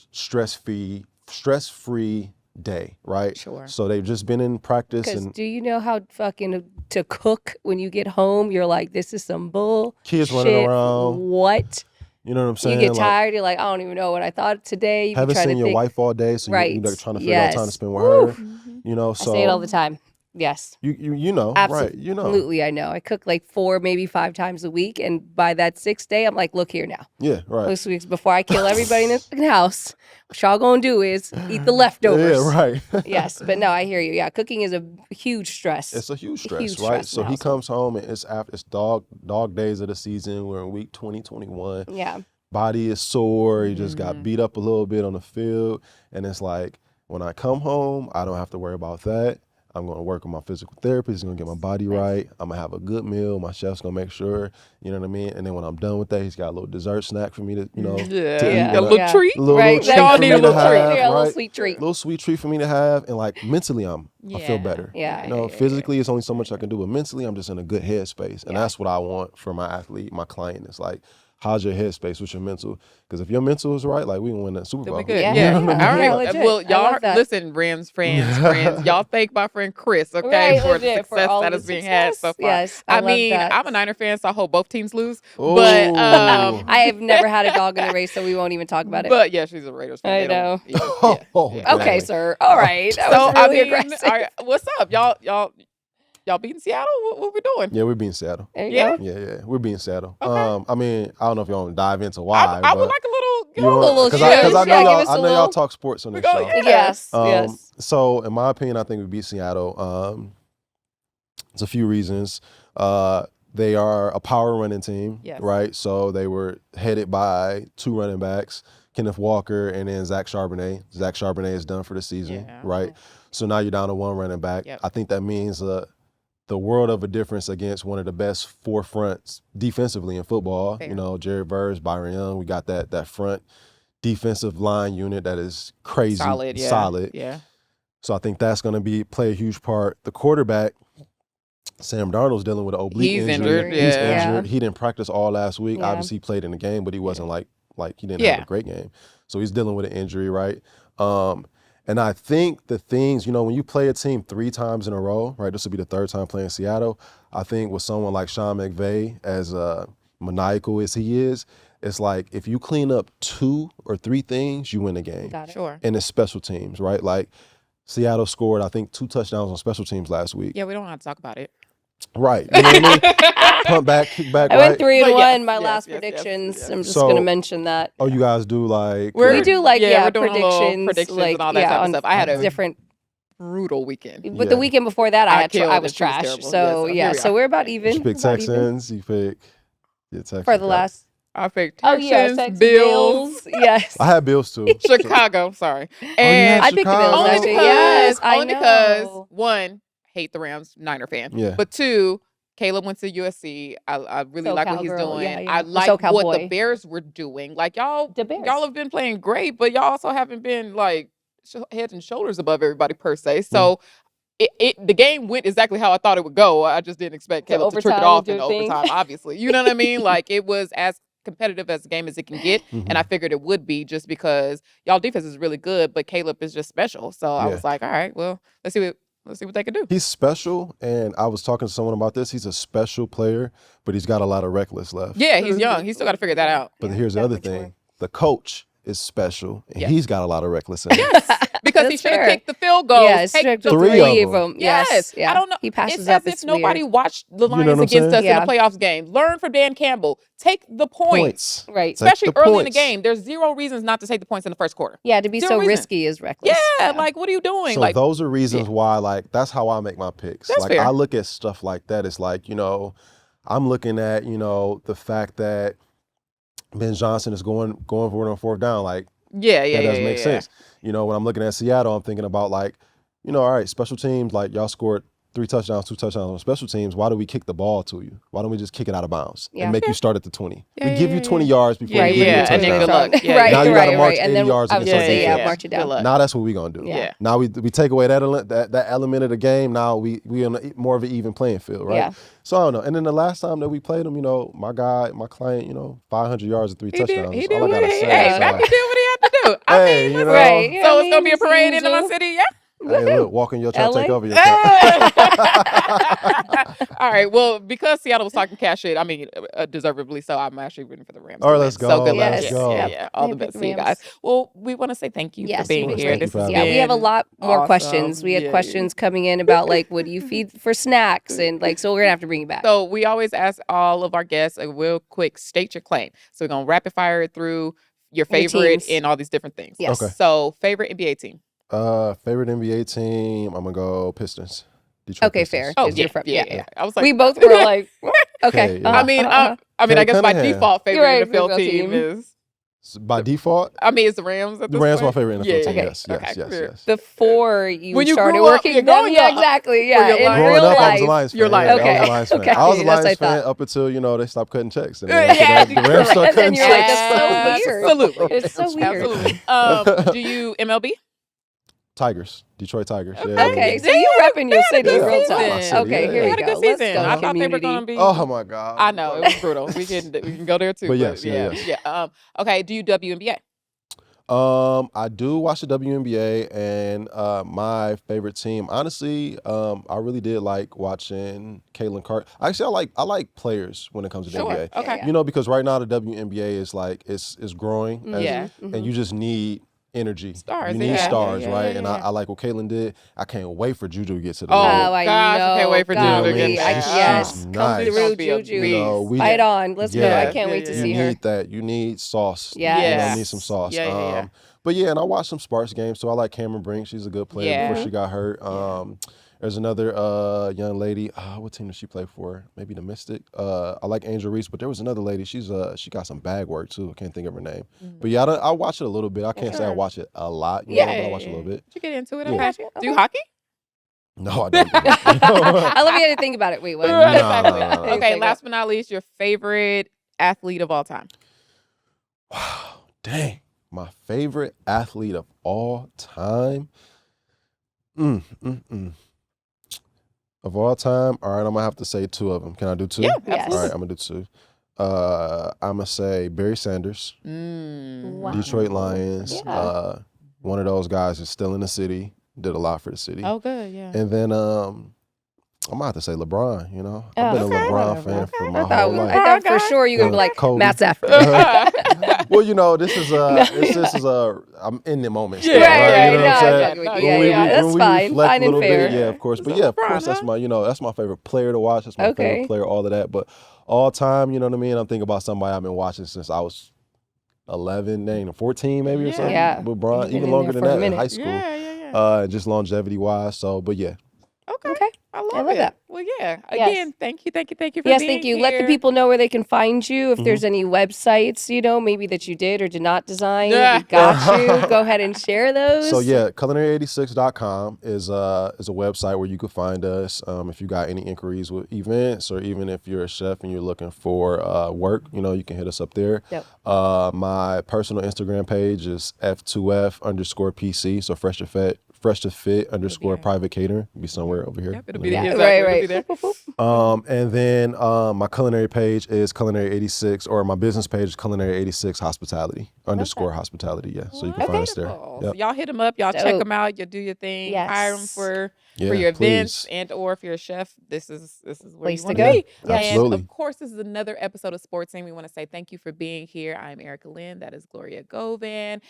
stress-free day, right? Sure. So they've just been in practice Because and do you know how fucking to cook when you get home? You're like, this is some bull. kids running shit. around. What? You know what I'm saying? You get Like, tired. You're like, I don't even know what I thought today. You be haven't trying seen to your think. wife all day, so Right. you're trying to figure out time to Yes. spend with Woo. her. Mhm. So I say it all the time. Yes. you know, right? You know, Absolutely, I know. I cook like 4, maybe 5 times a week, and by that 6th day, I'm like, look here now. yeah, right. This week's before I kill everybody in this fucking house. What y'all gonna do is eat the leftovers. Yeah, right. Yes, but no, I hear you. Yeah, cooking is a huge stress. It's a huge stress, huge right? stress in So the he household. comes home and it's dog days of the season. We're in week 20, 21. Yeah. Body is sore. He just got Mhm. beat up a little bit on the field. And it's like, when I come home, I don't have to worry about that. I'm going to work with my physical therapist. He's going to get my body right. I'm going to have a good meal. My chef's going to make sure, you know what I mean? And then when I'm done with that, he's got a little dessert snack for me to, to eat. A little Yeah. treat. Little Right. treat Y'all for need me a little to treat. have, Yeah, a little right? sweet treat. Little sweet treat for me to have. And like mentally, I feel better. Yeah. You know, physically, it's only so much I can do, but mentally, I'm just in a good headspace. And Yeah. that's what I want for my athlete, my client. It's like, how's your headspace? What's your mental? Because if your mental is right, like we can win that Super Then Bowl. we good. Yeah. Yeah. Yeah. All Yeah, right. legit. Well, I y'all love that. listen, Rams, friends. Y'all thank my friend Chris, okay, Right, for the legit, for success all that the is being had so success. far. Yes, I love mean, that. I'm a Niner fan, so I hope both teams lose. Oh. But I have never had a dog in a race, so we won't even talk about it. But yeah, she's a Raiders fan. I They don't know. even- Oh, yeah. Okay, dang. sir. All right. That So was really aggressive. all right, what's up, y'all beating Seattle? What we doing? Yeah, we're being Seattle. There you Yeah? go. Yeah, we're being Seattle. Okay. I mean, I don't know if y'all want to dive into why. I would but like a little. you want- little Cause shit. I know Yeah, give y'all. us I a know y'all little- talk sports on this go, show. yeah. Yes. Yes. So in my opinion, I think we beat Seattle. It's a few reasons. They are a power running team, Yes. right? So they were headed by 2 running backs, Kenneth Walker and then Zach Charbonnet. Zach Charbonnet is done for the season, Yeah. right? So now you're down to 1 running back. Yep. I think that means the world of a difference against one of the best forefronts defensively in football. Fair. You know, Jared Verse, Byron Young. We got that front defensive line unit that is crazy, Solid. Yeah. solid. Yeah. So I think that's going to play a huge part. The quarterback, Sam Darnold's dealing with an oblique He's injury. injured, He's yeah. injured. He didn't practice all last week. Yeah. Obviously, he played in the game, but he wasn't like he didn't Yeah. have a great game. So he's dealing with an injury, right? And I think the things, when you play a team 3 times in a row, right? This will be the 3rd time playing Seattle. I think with someone like Sean McVay, as maniacal as he is, it's like if you clean up 2 or 3 things, you win the game. Got it. Sure. And it's special teams, right? Like Seattle scored, I think, 2 touchdowns on special teams last week. Yeah, we don't have to talk about it. Right. You know what I mean? Punt back, kick back, I right? went 3 and But 1. yes, My yes, last yes, predictions. yes. I'm just So- going to mention that. Oh, you guys do like We do like we're doing a little predictions, and all that type of on stuff. I had a different. brutal weekend. But Yeah. the weekend before that, I I killed was and she was trash. terrible. So Yeah, so yeah, here we so are. we're about even. you pick about even. Texans, you pick Texans. For the last. I picked Oh Texans, yeah, Texans, Bills, Yes. I had Bills too. Chicago. Sorry, had and I picked the Bills. Chicago. only Actually. because, Yes, I only because know. 1, hate the Rams, Niner fan. Yeah. But 2, Caleb went to USC. I really like what SoCal he's girl. doing. Yeah, yeah. I Or like SoCal what boy. the Bears were doing. Like y'all The Bears. have been playing great, but y'all also haven't been like heads and shoulders above everybody per se. So the game went exactly how I thought it would go. I just didn't expect To Caleb to trick it overtime, off do in a thing. overtime, obviously. You know what I mean? Like it was as competitive as a game as it can get. Mhm. And I figured it would be just because y'all defense is really good, but Caleb is just special. So I Yeah. was like, all right, well, let's see what they can do. He's special, and I was talking to someone about this. He's a special player, but he's got a lot of reckless left. Yeah, he's young. He's still got to figure that out. But Yeah, here's the other definitely. thing. The coach is special, and Yeah. he's got a lot of reckless in him. Because he That's should have fair. kicked the field goal. Yes, Take the 3 three of of them. them. Yes. Yeah. I don't know. He passes It's up. as if It's nobody weird. watched the know Lions what I'm against us saying? in a playoffs game. Learn from Dan Campbell. Take the points. Right. Take Especially the early in the points. game. There's 0 reasons not to take the points in the first quarter. Yeah, to be Zero so reason. risky is reckless. Yeah, like what are you doing? So like those are reasons why, like, that's how I make my picks. That's Like, fair. I look at stuff like that. It's like, I'm looking at, the fact that Ben Johnson is going for it on 4th down. Like, yeah, that doesn't make yeah. sense. When I'm looking at Seattle, I'm thinking about like, all right, special teams, like y'all scored 3 touchdowns, 2 touchdowns on special teams. Why do we kick the ball to you? Why don't we just kick it out of bounds Yeah. and make you start at the 20? Yeah, we give yeah, you 20 yeah. yards before Yeah, we give you a yeah, and touchdown. then good luck. Yeah, right, Now you gotta right, march right. And 80 then yards I was against gonna say, somebody yeah, else. march it Good down. luck. Now that's what we're gonna do. Yeah. Now we take away that element of the game. Now we in more of an even playing field, right? Yeah. So I don't know. And then the last time that we played him, my client, 500 yards and 3 He touchdowns. did That's all I what gotta he say. Hey, So, Matthew did what he had to do. I Hey, mean, you listen. know. Right. Yeah, So I it's gonna mean, be a he's an parade into my angel. city, yeah? hey, look, walk in your truck, LA? take over your truck. All right. Well, because Seattle was talking cash shit, I mean, deservedly so, I'm actually rooting for the Rams. All to right, win. let's So go, good luck. let's Yeah, go. Yeah, yeah. All Yeah, the pick best the to you Rams. guys. Well, we want to say thank you Yes, for being you've been here. great. This has Yeah, we have a been lot more awesome. questions. We had Yeah. questions coming in about like, what do you feed for snacks? And like, so we're gonna have to bring you back. So we always ask all of our guests a real quick state your claim. So we're gonna rapid fire it through your Your favorite teams. in all these different things. Yes. Okay. So favorite NBA team. Favorite NBA team, I'm gonna go Pistons. Detroit Okay, Pistons. fair. Oh 'Cause yeah, you're from- yeah. I was like, we both were like, okay. Hey, yeah. I mean, I Hey, guess my Cunningham. default favorite You're right, NFL football team team. is By default, I mean, it's the Rams. At the this Rams my point? favorite NFL Yeah, team. yeah. Yes, Okay, yes, fair. yes. Before you When you started grew up, working, yeah, growing yeah, up, exactly, were yeah, you in lying? real Growing up, I was a life. Lions fan. You're lying. Yeah, I was Okay. a Lions fan. Okay. I was a That's what I Lions fan thought. up until they stopped cutting checks, and Yeah, then the Rams started and then cutting you're like, checks. that's so weird. Absolutely. It's so weird. Absolutely. Do you MLB? Tigers, Detroit Tigers. Okay. Yeah, Okay, yeah. so you repping your city, good real season. talk. Okay, Yeah. here They we had a go. good Let's season. go, I thought they were community. going to be. Oh my God. I know it was brutal. We can go there too. But yes, yeah, yeah. yeah. Okay. Do you WNBA? I do watch the WNBA, and my favorite team, honestly, I really did like watching Caitlin Clark. Actually, I like players when it comes to the Sure. NBA. Okay. Yeah. You know, because right now the WNBA is like it's growing, as- Yeah. and you just need energy. Stars, You need yeah. stars, Yeah, right? yeah, And yeah. I like what Caitlin did. I can't wait for Juju to get to the Oh, league. I gosh, know. I can't wait for golly, Juju to get You know what I mean? there. She's yes, nice. come It's through, gonna be a Juju. beast. You know, we Fight on. Let's go. Yeah, I can't wait to yeah, see you her. need that. You need sauce. Yes. You need some sauce. Yeah, yeah, yeah. But yeah, and I watched some Sparks games, so I like Cameron Brink. She's a good player Yeah. before she got hurt. There's another young lady. What team does she play for? Maybe the Mystic. I like Angel Reese, but there was another lady. She got some bag work too. I can't think of her name. But yeah, I watch it a little bit. I can't say I watch it a lot. You know, but I watch it a little bit. Did you get into it? Yeah. Okay. Do you hockey? No, I don't. I love you had to think about it. Wait, what? Right, No, exactly. no, no, no. Okay, last but not least, your favorite athlete of all time. Wow, dang. My favorite athlete of all time. Of all time, all right, I'm gonna have to say two of them. Can I do two? Yeah, Yes. absolutely. All right, I'm gonna do two. I'm gonna say Barry Sanders, Wow. Detroit Lions. Yeah. One of those guys is still in the city. Did a lot for the city. Oh, good. Yeah. And then I'm gonna have to say LeBron. You know, I've been Okay. a LeBron fan for my I whole thought life. for sure you were gonna be like Kobe. Matt Stafford. Well, you know, this is I'm in the moment. Yeah, still, right, You know right. what I'm No, saying? exactly. Yeah, When we- yeah, when that's we fine. reflect Fine a and little fair. bit, yeah, of course. But It's yeah, of LeBron, course, that's huh? that's my favorite player to watch. That's my Okay. favorite player, all of that. But all time, you know what I mean? I'm thinking about somebody I've been watching since I was 11, 14 maybe or something. Yeah. With Bron, You've been even in longer there than for a that in minute. high school. Yeah. Just longevity wise. So, but yeah. Okay. I love love it. that. Well, yeah. Yes. Again, thank you for Yes, being thank you. here. Let the people know where they can find you. If there's any websites, maybe that you did or did not design, Yeah. we got you. Go ahead and share those. So yeah, culinary86.com is a website where you can find us. If you got any inquiries with events, or even if you're a chef and you're looking for work, you can hit us up there. Yep. My personal Instagram page is F2F_PC. So fresh to fit _ private catering. It'll be somewhere over here. Yep, it'll in be the there. link. Exactly. Right, It'll be right. there. And then my culinary page is culinary86, or my business page is culinary86 hospitality _ hospitality. Yeah, so you can find us there. Wonderful. Yep. So y'all hit them up. Y'all check Dope. them out. You do your thing. Yes. Hire them for Yeah, your events, please. and or if you're a chef, this is where Place you to want to go. be. Yes. And Absolutely. of course, this is another episode of Sports Scene. We want to say thank you for being here. I'm Erica Lynn. That is Gloria Govan.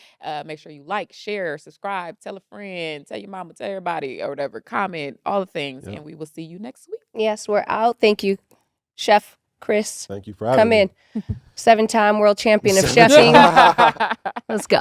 Make sure you like, share, subscribe, tell a friend, tell your mama, tell everybody, or whatever. Comment, all the things, Yep. and we will see you next week. Yes, we're out. Thank you, Chef Chris. Thank you for having Come me. in. 7-time world champion of chefing. Let's go.